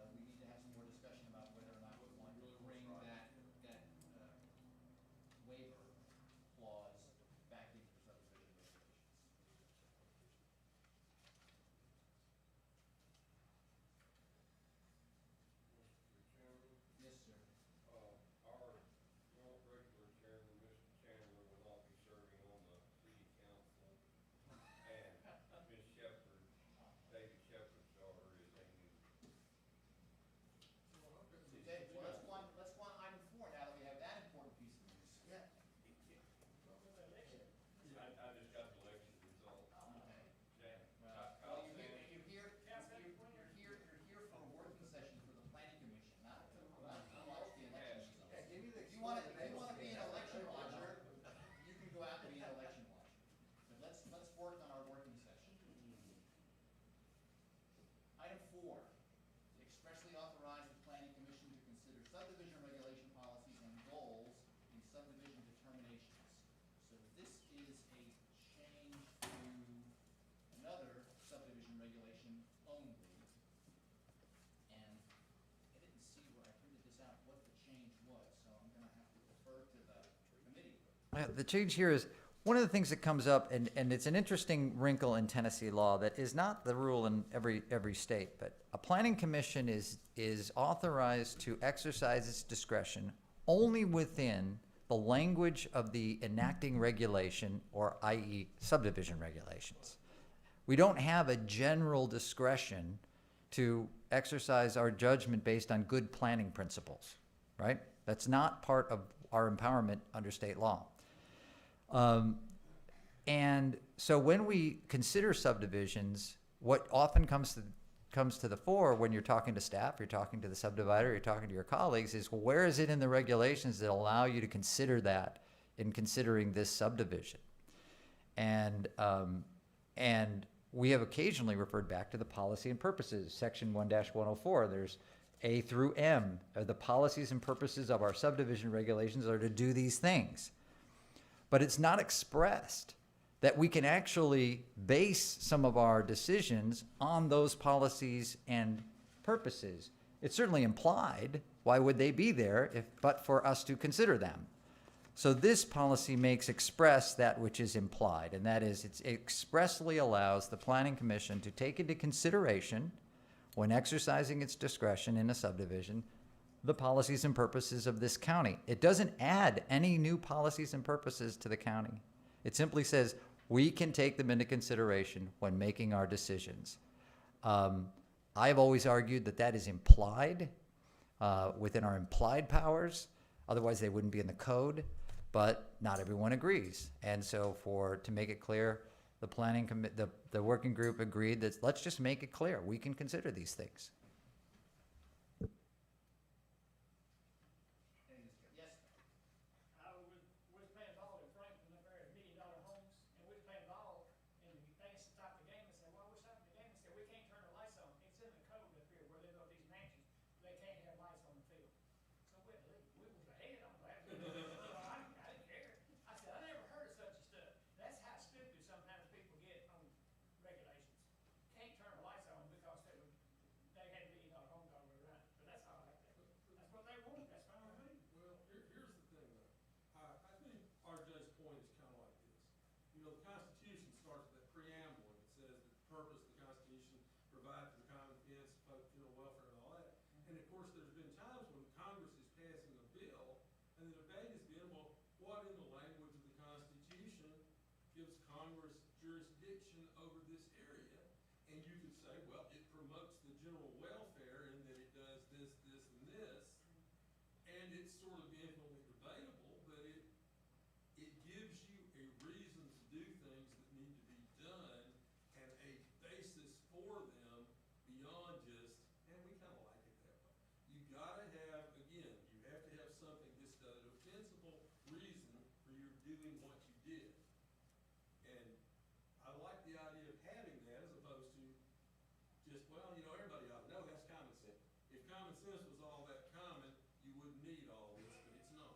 we need to have some more discussion about whether or not we want to bring that waiver clause back into the subdivision regulations. Mr. Chairman, Yes, sir. our regular chairman, Mr. Chandler, will not be serving on the city council, and Ms. Shepherd, David Shepherd's daughter, is a new. Okay, well, let's go on item 4 now that we have that important piece of news. Yeah. I just got the election results. Okay. Yeah. Well, you're here for a working session for the planning commission, not to watch the election results. If you want to be an election watcher, you can go out and be an election watcher. But let's work on our working session. Item 4, expressly authorize the planning commission to consider subdivision regulation policies and goals in subdivision determinations. So this is a change to another subdivision regulation only. And I didn't see where I printed this out, what the change was, so I'm gonna have to defer to the committee. The change here is, one of the things that comes up, and it's an interesting wrinkle in Tennessee law that is not the rule in every state, but a planning commission is authorized to exercise its discretion only within the language of the enacting regulation, or i.e. subdivision regulations. We don't have a general discretion to exercise our judgment based on good planning principles, right? That's not part of our empowerment under state law. And so when we consider subdivisions, what often comes to the fore when you're talking to staff, you're talking to the subdivider, you're talking to your colleagues, is where is it in the regulations that allow you to consider that in considering this subdivision? And we have occasionally referred back to the policy and purposes, section 1-104. There's A through M, the policies and purposes of our subdivision regulations are to do these things. But it's not expressed that we can actually base some of our decisions on those policies and purposes. It's certainly implied. Why would they be there but for us to consider them? So this policy makes express that which is implied, and that is it expressly allows the Planning Commission to take into consideration, when exercising its discretion in a subdivision, the policies and purposes of this county. It doesn't add any new policies and purposes to the county. It simply says we can take them into consideration when making our decisions. I've always argued that that is implied within our implied powers. Otherwise, they wouldn't be in the code. But not everyone agrees. And so to make it clear, the working group agreed that let's just make it clear. We can consider these things. Yes, We was playing ball in Franklin, up there at $1 million homes, and we was playing ball, and the fans stopped the game and said, "Well, what's happening to the game?" And said, "We can't turn the lights on. It's in the code up here where they built these mansions. They can't have lights on the field." So we was ahead on that. I doing what you did. And I like the idea of having that as opposed to just, well, you know, everybody ought to know, that's common sense. If common sense was all that common, you wouldn't need all this, but it's not.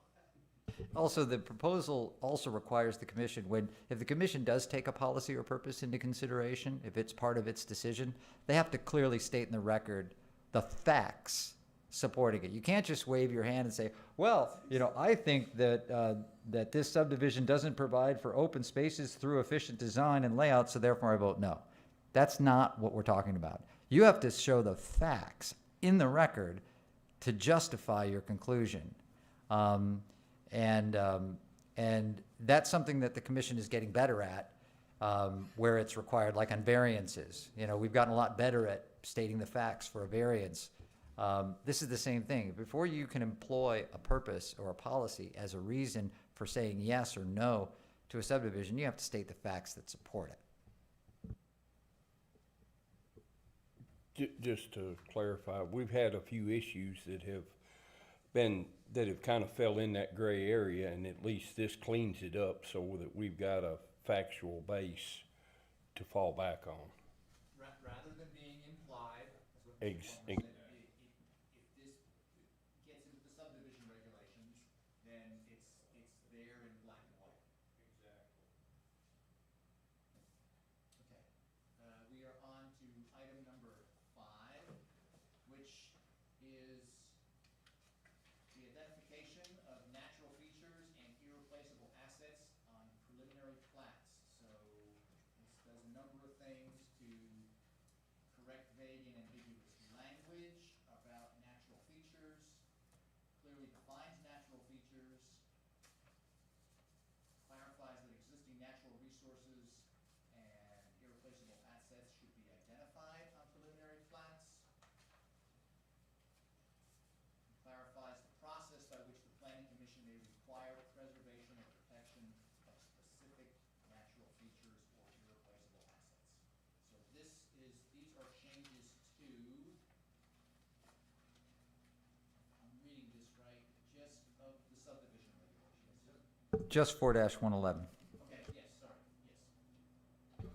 Also, the proposal also requires the commission, if the commission does take a policy or purpose into consideration, if it's part of its decision, they have to clearly state in the record the facts supporting it. You can't just wave your hand and say, well, you know, I think that this subdivision doesn't provide for open spaces through efficient design and layout, so therefore I vote no. That's not what we're talking about. You have to show the facts in the record to justify your conclusion. And that's something that the commission is getting better at, where it's required, like on variances. You know, we've gotten a lot better at stating the facts for a variance. This is the same thing. Before you can employ a purpose or a policy as a reason for saying yes or no to a subdivision, you have to state the facts that support it. Just to clarify, we've had a few issues that have kind of fell in that gray area, and at least this cleans it up so that we've got a factual base to fall back on. Rather than being implied, as what Ex- Mr. Plummer said, if this gets into the subdivision regulations, then it's there in black and white. Exactly. Okay, we are on to item number 5, which is the identification of natural features and irreplaceable assets on preliminary plats. So this does a number of things to correct vague and ambiguous language about natural features, clearly defines natural features, clarifies that existing natural resources and irreplaceable assets should be identified on preliminary plats, clarifies the process by which the planning commission may require preservation or protection of specific natural features or irreplaceable assets. So these are changes to, I'm reading this right, just of the subdivision regulations. Just 4-111. Okay, yes, sorry, yes.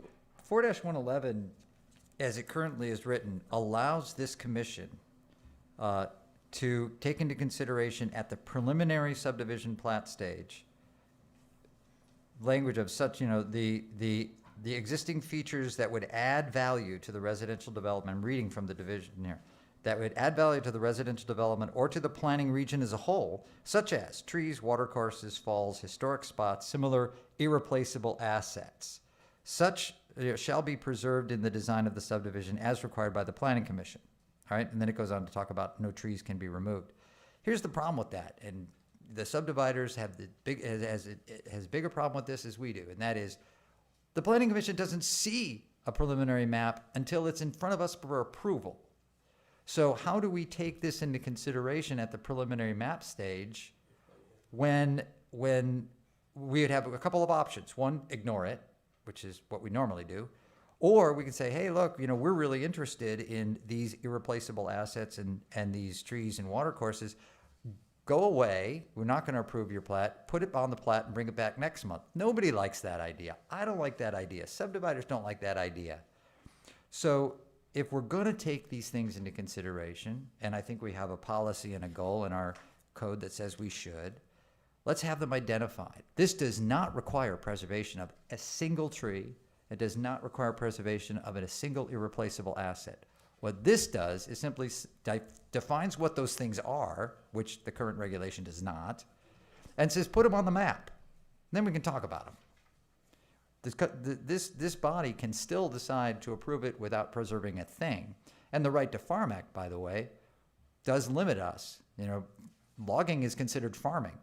4-111, as it currently is written, allows this commission to take into consideration at the preliminary subdivision plat stage language of such, you know, the existing features that would add value to the residential development. I'm reading from the division here. That would add value to the residential development or to the planning region as a whole, such as trees, watercourses, falls, historic spots, similar irreplaceable assets. Such shall be preserved in the design of the subdivision as required by the planning commission. All right, and then it goes on to talk about no trees can be removed. Here's the problem with that, and the subdividers have has bigger problem with this as we do, and that is the planning commission doesn't see a preliminary map until it's in front of us for approval. So how do we take this into consideration at the preliminary map stage when we would have a couple of options? One, ignore it, which is what we normally do. Or we can say, hey, look, you know, we're really interested in these irreplaceable assets and these trees and watercourses. Go away. We're not going to approve your plat. Put it on the plat and bring it back next month. Nobody likes that idea. I don't like that idea. Subdividers don't like that idea. So if we're going to take these things into consideration, and I think we have a policy and a goal in our code that says we should, let's have them identified. This does not require preservation of a single tree. It does not require preservation of a single irreplaceable asset. What this does is simply defines what those things are, which the current regulation does not, and says put them on the map. Then we can talk about them. This body can still decide to approve it without preserving a thing. And the Right to Farm Act, by the way, does limit us. You know, logging is considered farming.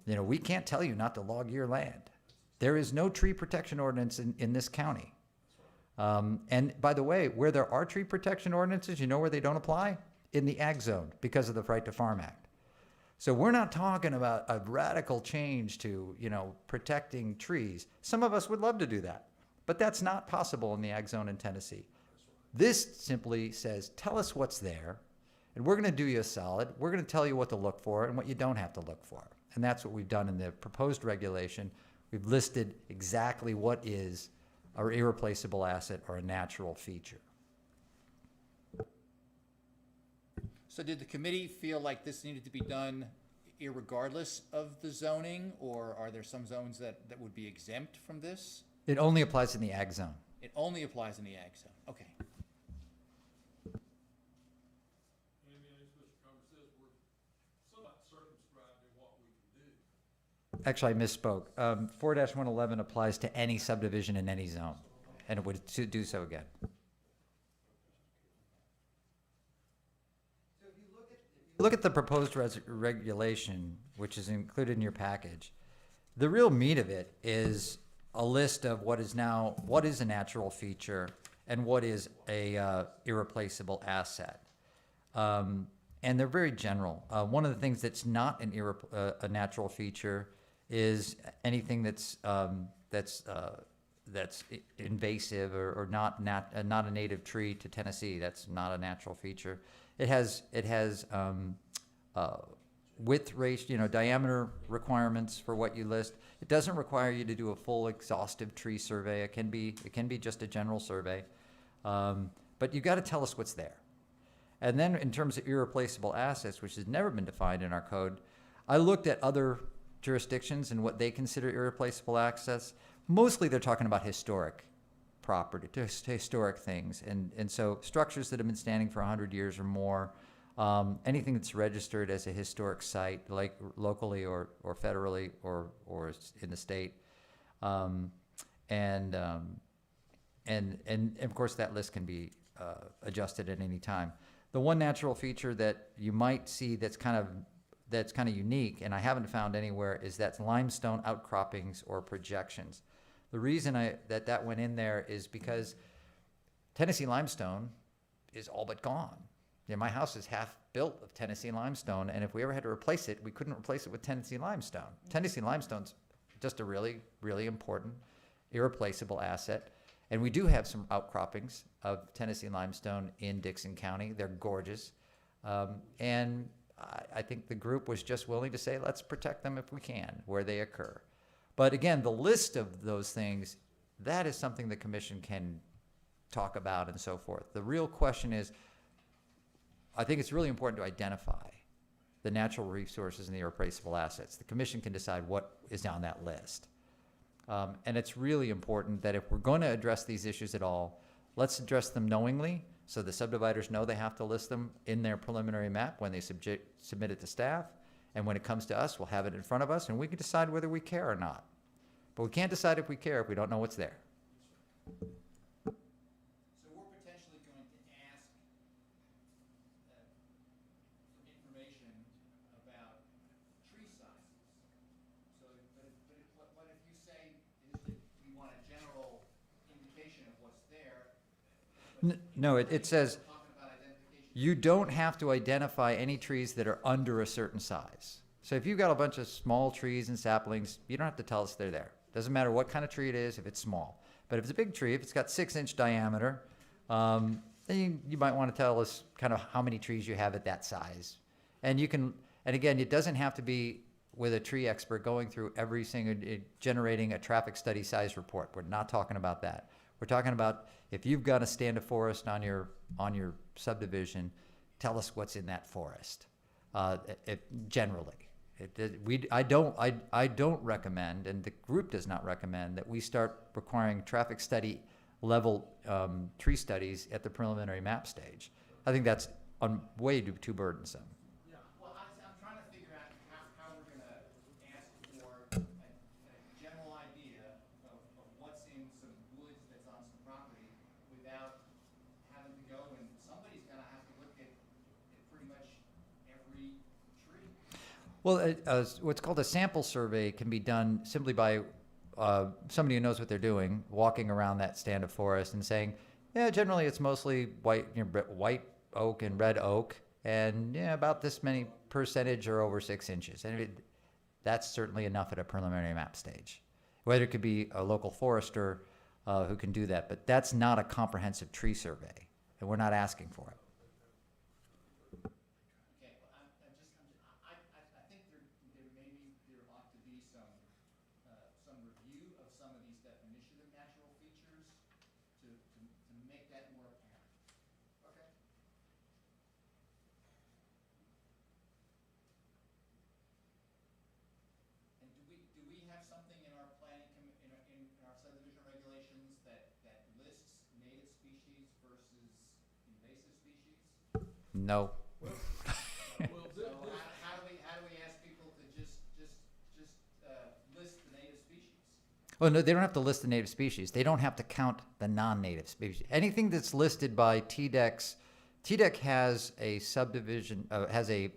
You know, we can't tell you not to log your land. There is no tree protection ordinance in this county. And by the way, where there are tree protection ordinances, you know where they don't apply? In the ag zone, because of the Right to Farm Act. So we're not talking about a radical change to, you know, protecting trees. Some of us would love to do that, but that's not possible in the ag zone in Tennessee. This simply says, tell us what's there, and we're going to do you a solid. We're going to tell you what to look for and what you don't have to look for. And that's what we've done in the proposed regulation. We've listed exactly what is an irreplaceable asset or a natural feature. So did the committee feel like this needed to be done irregardless of the zoning, or are there some zones that would be exempt from this? It only applies in the ag zone. It only applies in the ag zone, okay. And as Mr. Comer says, we're somewhat circumscribed in what we can do. Actually, I misspoke. 4-111 applies to any subdivision in any zone, and it would do so again. Look at the proposed regulation, which is included in your package. The real meat of it is a list of what is a natural feature and what is a irreplaceable asset. And they're very general. One of the things that's not a natural feature is anything that's invasive or not a native tree to Tennessee. That's not a natural feature. It has width ratio, diameter requirements for what you list. It doesn't require you to do a full exhaustive tree survey. It can be just a general survey, but you got to tell us what's there. And then in terms of irreplaceable assets, which has never been defined in our code, I looked at other jurisdictions and what they consider irreplaceable assets. Mostly they're talking about historic property, just historic things. And so structures that have been standing for 100 years or more, anything that's registered as a historic site, like locally or federally or in the state. And of course that list can be adjusted at any time. The one natural feature that you might see that's kind of unique, and I haven't found anywhere, is that's limestone outcroppings or projections. The reason that went in there is because Tennessee limestone is all but gone. My house is half built of Tennessee limestone, and if we ever had to replace it, we couldn't replace it with Tennessee limestone. Tennessee limestone's just a really, really important, irreplaceable asset. And we do have some outcroppings of Tennessee limestone in Dickson County. They're gorgeous. And I think the group was just willing to say, let's protect them if we can, where they occur. But again, the list of those things, that is something the commission can talk about and so forth. The real question is, I think it's really important to identify the natural resources and the irreplaceable assets. The commission can decide what is on that list. And it's really important that if we're going to address these issues at all, let's address them knowingly, so the subdividers know they have to list them in their preliminary map when they submit it to staff. And when it comes to us, we'll have it in front of us, and we can decide whether we care or not. But we can't decide if we care if we don't know what's there. So we're potentially going to ask for information about tree sizes. So, what if you say is that we want a general indication of what's there? No, it says you don't have to identify any trees that are under a certain size. So if you've got a bunch of small trees and saplings, you don't have to tell us they're there. Doesn't matter what kind of tree it is if it's small. But if it's a big tree, if it's got 6-inch diameter, then you might want to tell us kind of how many trees you have at that size. And you can, and again, it doesn't have to be with a tree expert going through every single, generating a traffic study size report. We're not talking about that. We're talking about if you've got a stand of forest on your subdivision, tell us what's in that forest. Generally, I don't recommend, and the group does not recommend, that we start requiring traffic study level tree studies at the preliminary map stage. I think that's way too burdensome. Yeah, well, I'm trying to figure out how we're going to ask for a general idea of what's in some woods that's on some property without having to go, and somebody's going to have to look at pretty much every tree. Well, what's called a sample survey can be done simply by somebody who knows what they're doing, walking around that stand of forest and saying, yeah, generally it's mostly white oak and red oak, and yeah, about this many percentage are over 6 inches. And that's certainly enough at a preliminary map stage. Whether it could be a local forester who can do that, but that's not a comprehensive tree survey, and we're not asking for it. Okay, well, I think there may be some of these definition of natural features to make that more apparent. Okay. And do we have something in our planning, in our subdivision regulations that lists native species versus invasive species? No. Well, So how do we ask people to just list the native species? Well, no, they don't have to list the native species. They don't have to count the non-native species. Anything that's listed by TDEC's, TDEC has a subdivision, has a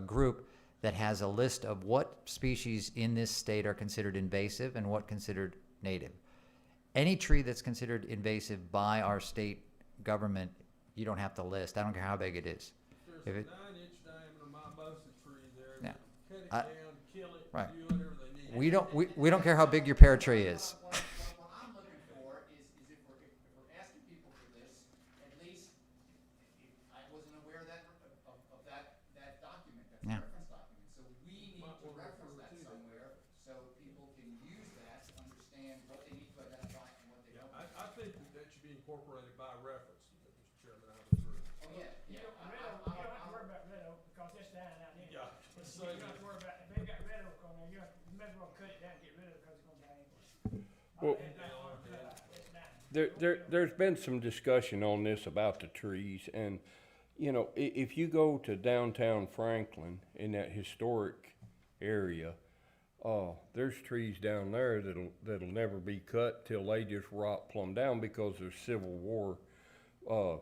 group that has a list of what species in this state are considered invasive and what considered native. Any tree that's considered invasive by our state government, you don't have to list. I don't care how big it is. If There's it- a 9-inch diameter mimosa tree there, Yeah. they cut it I- down, kill it, Right. do whatever they need. We don't care how big your pear tree is. What I'm looking for is if we're asking people for this, at least, I wasn't aware of that document, that's a Yeah. reference document. So we need Might to wanna reference refer that to that. somewhere, so people can use that to understand what they need to identify and what they Yeah, don't. I think that should be incorporated by reference, Mr. Chairman, I would agree. Oh, yeah, You yeah. don't, red oak, you don't have to worry about red oak, because it's dying out anyway. Yeah, let's You say don't have to worry about, if they've got red oak on there, you might as well cut it down and get rid of it, because it's gonna die anyway. Well- It's not gonna cut out, it's dying. There's been some discussion on this about the trees, and, you know, if you go to downtown Franklin in that historic area, there's trees down there that'll never be cut till they just rot plumb down because there's Civil War,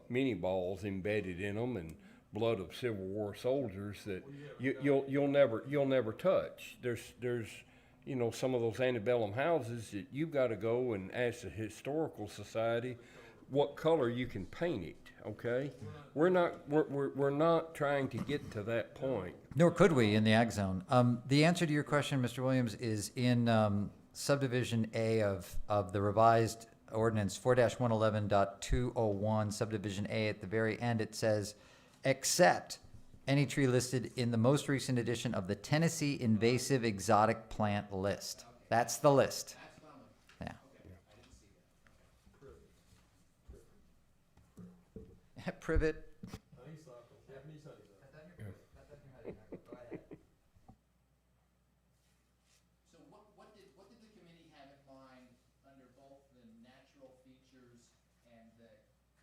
mini balls embedded in them and blood of Civil War soldiers that you'll never touch. There's you know, some of those antebellum houses that you've got to go and ask the historical society what color you can paint it. Okay, we're not trying to get to that point. Nor could we in the ag zone. The answer to your question, Mr. Williams, is in subdivision A of the revised ordinance 4-111.201, subdivision A. At the very end, it says, except any tree listed in the most recent edition of the Tennessee Invasive Exotic Plant List. That's the list. That's what I'm looking for. Yeah. Okay, I didn't see that. Okay. Privet. Honeysuckle, Japanese honeysuckle. So what did the committee have in mind under both the natural features and the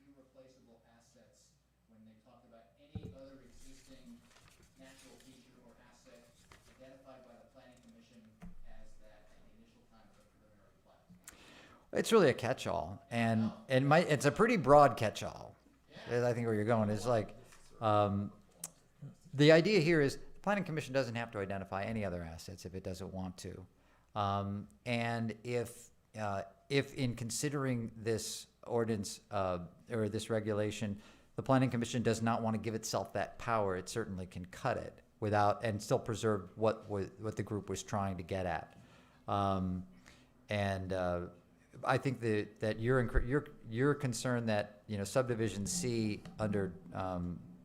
irreplaceable assets when they talked about any other existing natural feature or asset identified by the planning commission as that at the initial time of the preliminary plat? It's really a catch-all, and it's a pretty broad catch-all. I think where you're going is like, the idea here is the planning commission doesn't have to identify any other assets if it doesn't want to, and if in considering this ordinance or this regulation, the planning commission does not want to give itself that power, it certainly can cut it without and still preserve what the group was trying to get at. I think that you're concerned that, you know, subdivision C under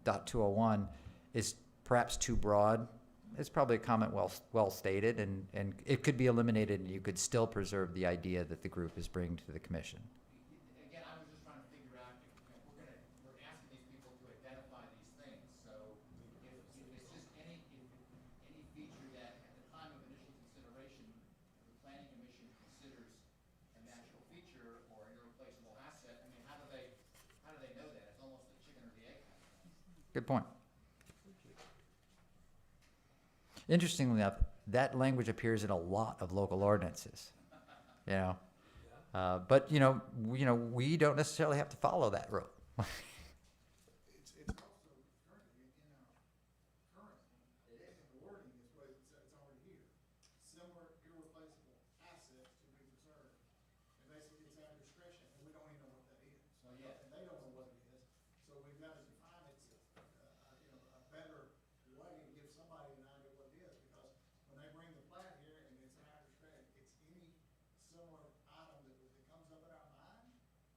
.201 is perhaps too broad. It's probably a comment well stated, and it could be eliminated, and you could still preserve the idea that the group is bringing to the commission. Again, I was just trying to figure out if, you know, we're asking these people to identify these things, so if it's just any feature that at the time of initial consideration, the planning commission considers a natural feature or an irreplaceable asset, I mean, how do they know that? It's almost the chicken or the egg kind of thing. Good point. Interestingly enough, that language appears in a lot of local ordinances. You know, but we don't necessarily have to follow that road. It's also currently in our current, the wording is what it's already here. Similar irreplaceable assets to be preserved. And basically it's our discretion, and we don't even know what that is. Oh, yeah. And they don't know what it is, so we've got to define it, a better way to give somebody an idea what it is, because when they bring the plat here and it's our discretion, it's any similar item that comes up in our mind,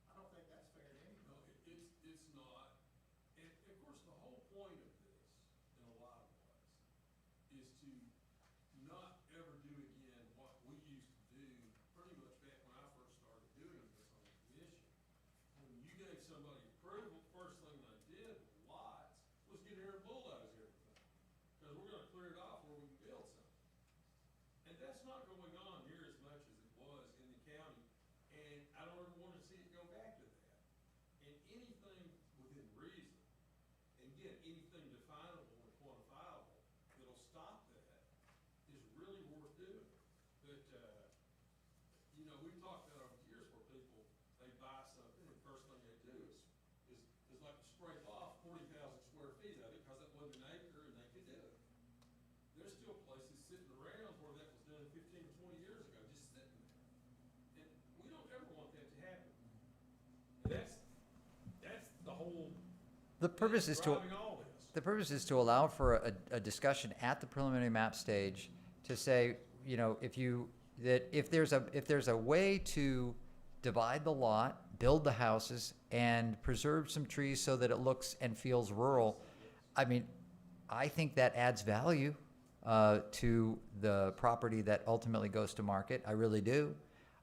I don't think that's fair to No, anybody. it's not. The purpose is to, driving all this. the purpose is to allow for a discussion at the preliminary map stage to say, you know, if there's a way to divide the lot, build the houses, and preserve some trees so that it looks and feels rural, I mean, I think that adds value to the property that ultimately goes to market. I really do.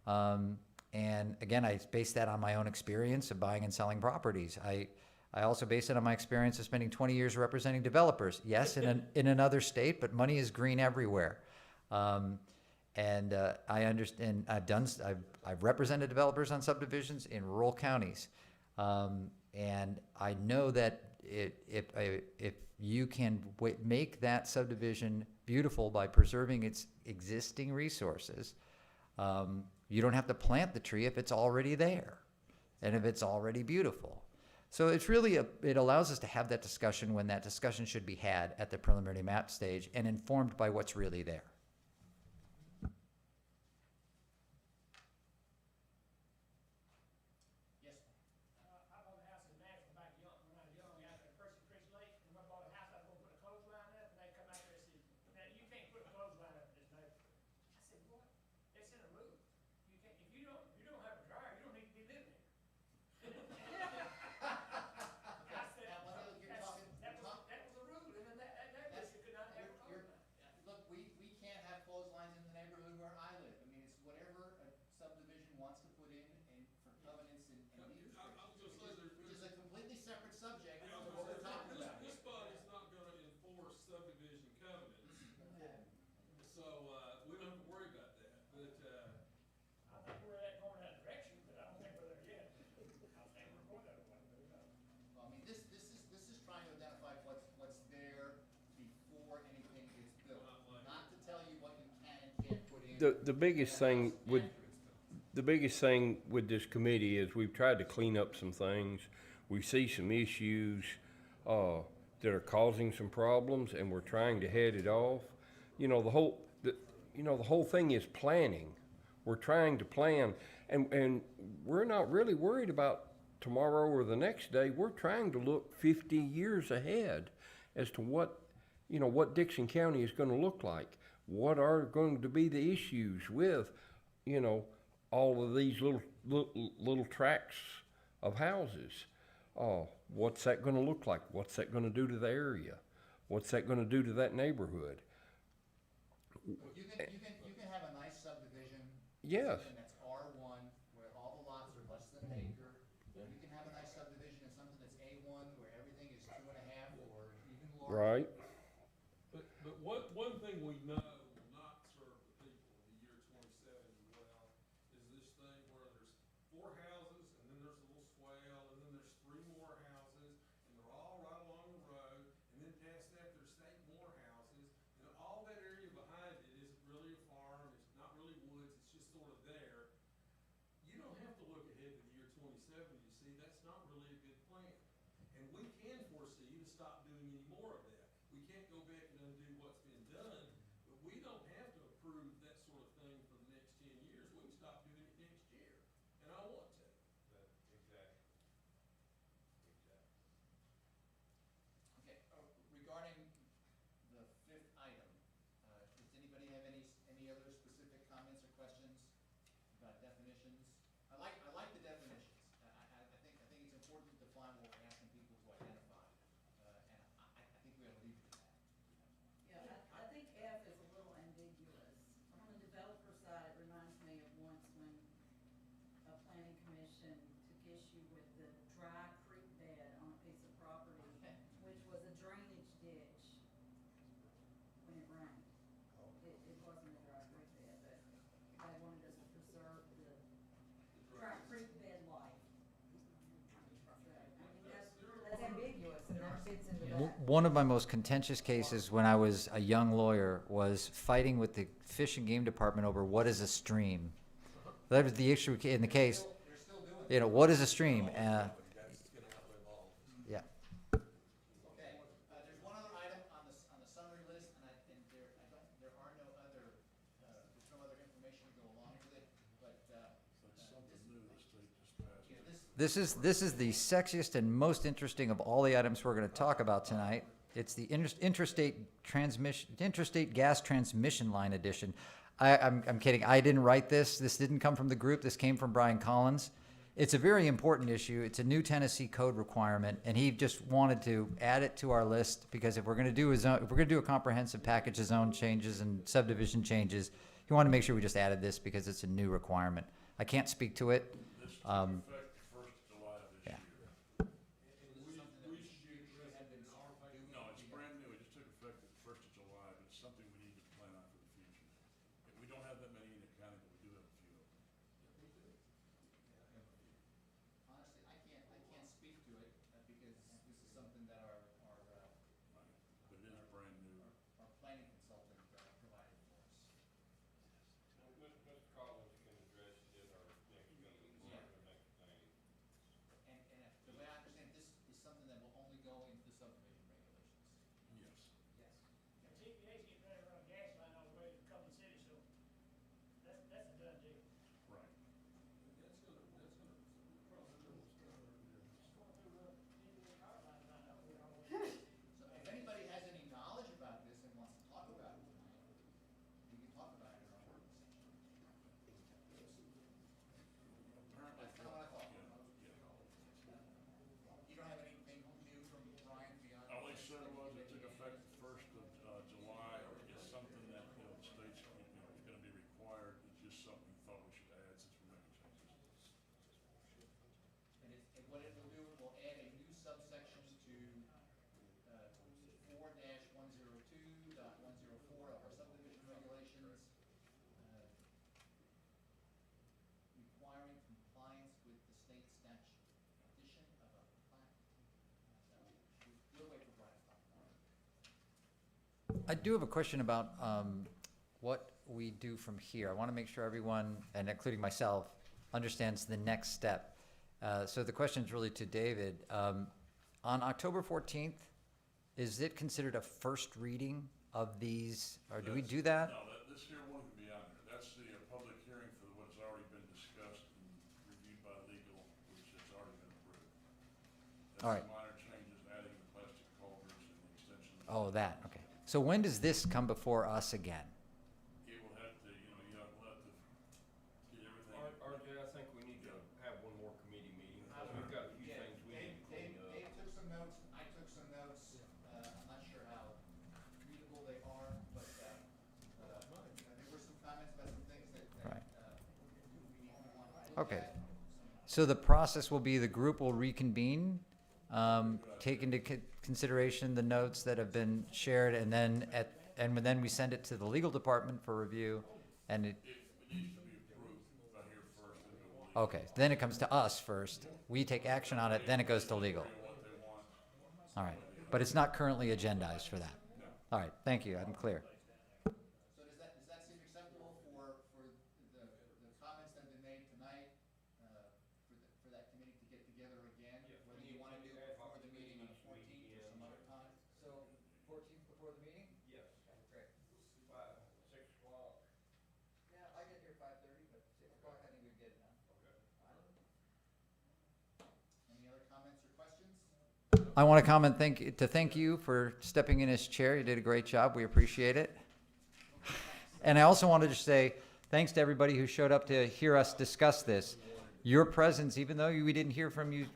And again, I base that on my own experience of buying and selling properties. I also base it on my experience of spending 20 years representing developers. Yes, in another state, but money is green everywhere. I understand. I've represented developers on subdivisions in rural counties, and I know that if you can make that subdivision beautiful by preserving its existing resources, you don't have to plant the tree if it's already there, and if it's already beautiful. So it's really it allows us to have that discussion when that discussion should be had at the preliminary map stage and informed by what's really there. Yes, I bought a house in Nashville back when I was young, out there at Percy Creek Lake, and when I bought a house, I was gonna put a clothesline up, and they come out there and said, now, you can't put a clothesline up in this neighborhood. I said, what? It's in the rule. You can't, if you don't have a dryer, you don't need to be living here. I said, Now, when you're talking- that was a rule, and then that neighborhood, you could not have a clothesline. Look, we can't have clotheslines in the neighborhood where I live. I mean, it's whatever a subdivision wants to put in and for covenants and deed I was gonna say, restrictions, which is a completely separate subject I from was what we're gonna talking say, about. this body's not gonna enforce subdivision covenants, so, we don't have to worry about that, but, I think we're going that direction, but I don't think we're there yet. I think we're going that way, but who knows? Well, I mean, this is trying to identify what's there before anything gets built, not to tell you what you can and can't put in. The biggest thing with, after it's built. the biggest thing with this committee is we've tried to clean up some things. We see some issues, that are causing some problems, and we're trying to head it off. You know, the whole thing is planning. We're trying to plan, and we're not really worried about tomorrow or the next day. We're trying to look 50 years ahead as to what Dickson County is gonna look like. What are going to be the issues with, all of these little tracts of houses? What's that gonna look like? What's that gonna do to the area? What's that gonna do to that neighborhood? You can have a nice subdivision. Yes. Something that's R1, where all the lots are less than an acre. You can have a nice subdivision in something that's A1, where everything is 2.5 or even larger. Right? but one thing we know will not serve the people of the year 2070 well is this thing where there's 4 houses, and then there's a little swale, and then there's 3 more houses, and they're all right along the road, and then past that, there's 8 more houses, and all that area behind it isn't really a farm, it's not really woods, it's just sort of there. You don't have to look ahead to the year 2070 to see that's not really a good plan. And we can foresee to stop doing any more of that. We can't go back and undo what's been done, but we don't have to approve that sort of thing for the next 10 years. We can stop doing it next year, and I want to. Exactly. Okay, regarding the 5th item, does anybody have any other specific comments or questions about definitions? I like the definitions. I think it's important to define what we're asking people to identify, and I think we ought to leave it at that. Yeah, I think F is a little ambiguous. On the developer side, it reminds me of once when a planning commission took issue with the dry creek bed on a piece of property, which was a drainage ditch when it rained. It wasn't a dry creek bed, but they wanted us to preserve the dry creek bed life. So, I mean, that's ambiguous, and that fits into that. One of my most contentious cases when I was a young lawyer was fighting with the Fish and Game Department over what is a stream. That was the issue in the case. They're still doing it. What is a stream? That's gonna have to evolve. Yeah. Okay, there's one other item on the summary list, and there are no other, there's no other information to go along with it, but, That's something new the state just passed. this This is the sexiest and most interesting of all the items we're gonna talk about tonight. It's the interstate gas transmission line edition. I'm kidding. I didn't write this. This didn't come from the group. This came from Brian Collins. It's a very important issue. It's a new Tennessee code requirement, and he just wanted to add it to our list because if we're going to do a comprehensive package of zone changes and subdivision changes, he wanted to make sure we just added this because it's a new requirement. I can't speak to it. This took effect the 1st of July of this Yeah. year. No, it's brand new. It just took effect the 1st of July, but it's something we need to plan on for the future. We don't have that many in the county, but we do have a few of them. Honestly, I can't speak to it because this is something that our Right. But it is brand new. our planning consultant provided for us. Mr. Collins can address it at our next meeting, or Yeah. the next thing. And the way I understand, this is something that will only go into the subdivision regulations. Yes. Yes. And TPA's getting ready to run a gas line all the way to Coleman City, so that's a done deal. Right. That's gonna cross the middle stuff. It's going through the TPA power line right now, we're all the way. So if anybody has any knowledge about this and wants to talk about it tonight, we can talk about it in our working session. Apparently. That's kind of what I thought. Yeah. You don't have anything new from Brian beyond? All they said was it took effect the 1st of July. It's something that, the state's, is gonna be required. It's just something we thought we should add since we're making changes. And what it will do, it will add a new subsection to, 4-102.104 of our subdivision regulations, requiring compliance with the state statute, addition of a plat. So, we'll wait for Brian to talk about it. I do have a question about what we do from here. I want to make sure everyone, and including myself, understands the next step. So the question is really to David. On October 14th, is it considered a first reading of these, or do we do that? No, this here one can be on there. That's the public hearing for what's already been discussed and reviewed by legal, which has already been approved. All That's right. the minor changes, adding the plastic culverts and the extension. Oh, that, okay. So when does this come before us again? It will have to, we'll have to get everything. RJ, I think we need to have one more committee meeting, because we've got a few Yeah, things we need to clean up. Dave took some notes, I took some notes, I'm not sure how readable they are, but, there were some comments about some things that, Right. we want to look Okay. at. So the process will be the group will reconvene, take into consideration the notes that have been shared, and then then we send it to the legal department for review, and it, It needs to be approved by here first, and go to legal. okay, then it comes to us first. We take action on it, then it goes to legal. What they want. All right, but it's not currently agendized for that. All right, thank you, I'm clear. So does that seem acceptable for the comments that have been made tonight, for that committee to get together again? Yes, we Whether need you want to to do it have before the meeting on the opportunities 14th or some other time? So 14th before the meeting? Yes, Great. 6 o'clock. Yeah, I get here 5:30, but 6 o'clock, I think we'd get it done. Any other comments or questions? I want to thank you for stepping in as chair. You did a great job. We appreciate it. And I also wanted to say thanks to everybody who showed up to hear us discuss this. Your presence, even though we didn't hear from you,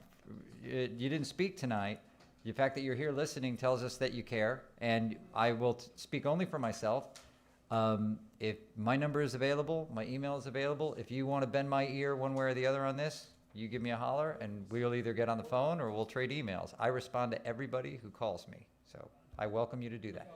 you didn't speak tonight, the fact that you're here listening tells us that you care. And I will speak only for myself. If my number is available, my email is available. If you want to bend my ear one way or the other on this, you give me a holler, and we'll either get on the phone or we'll trade emails. I respond to everybody who calls me, so I welcome you to do that.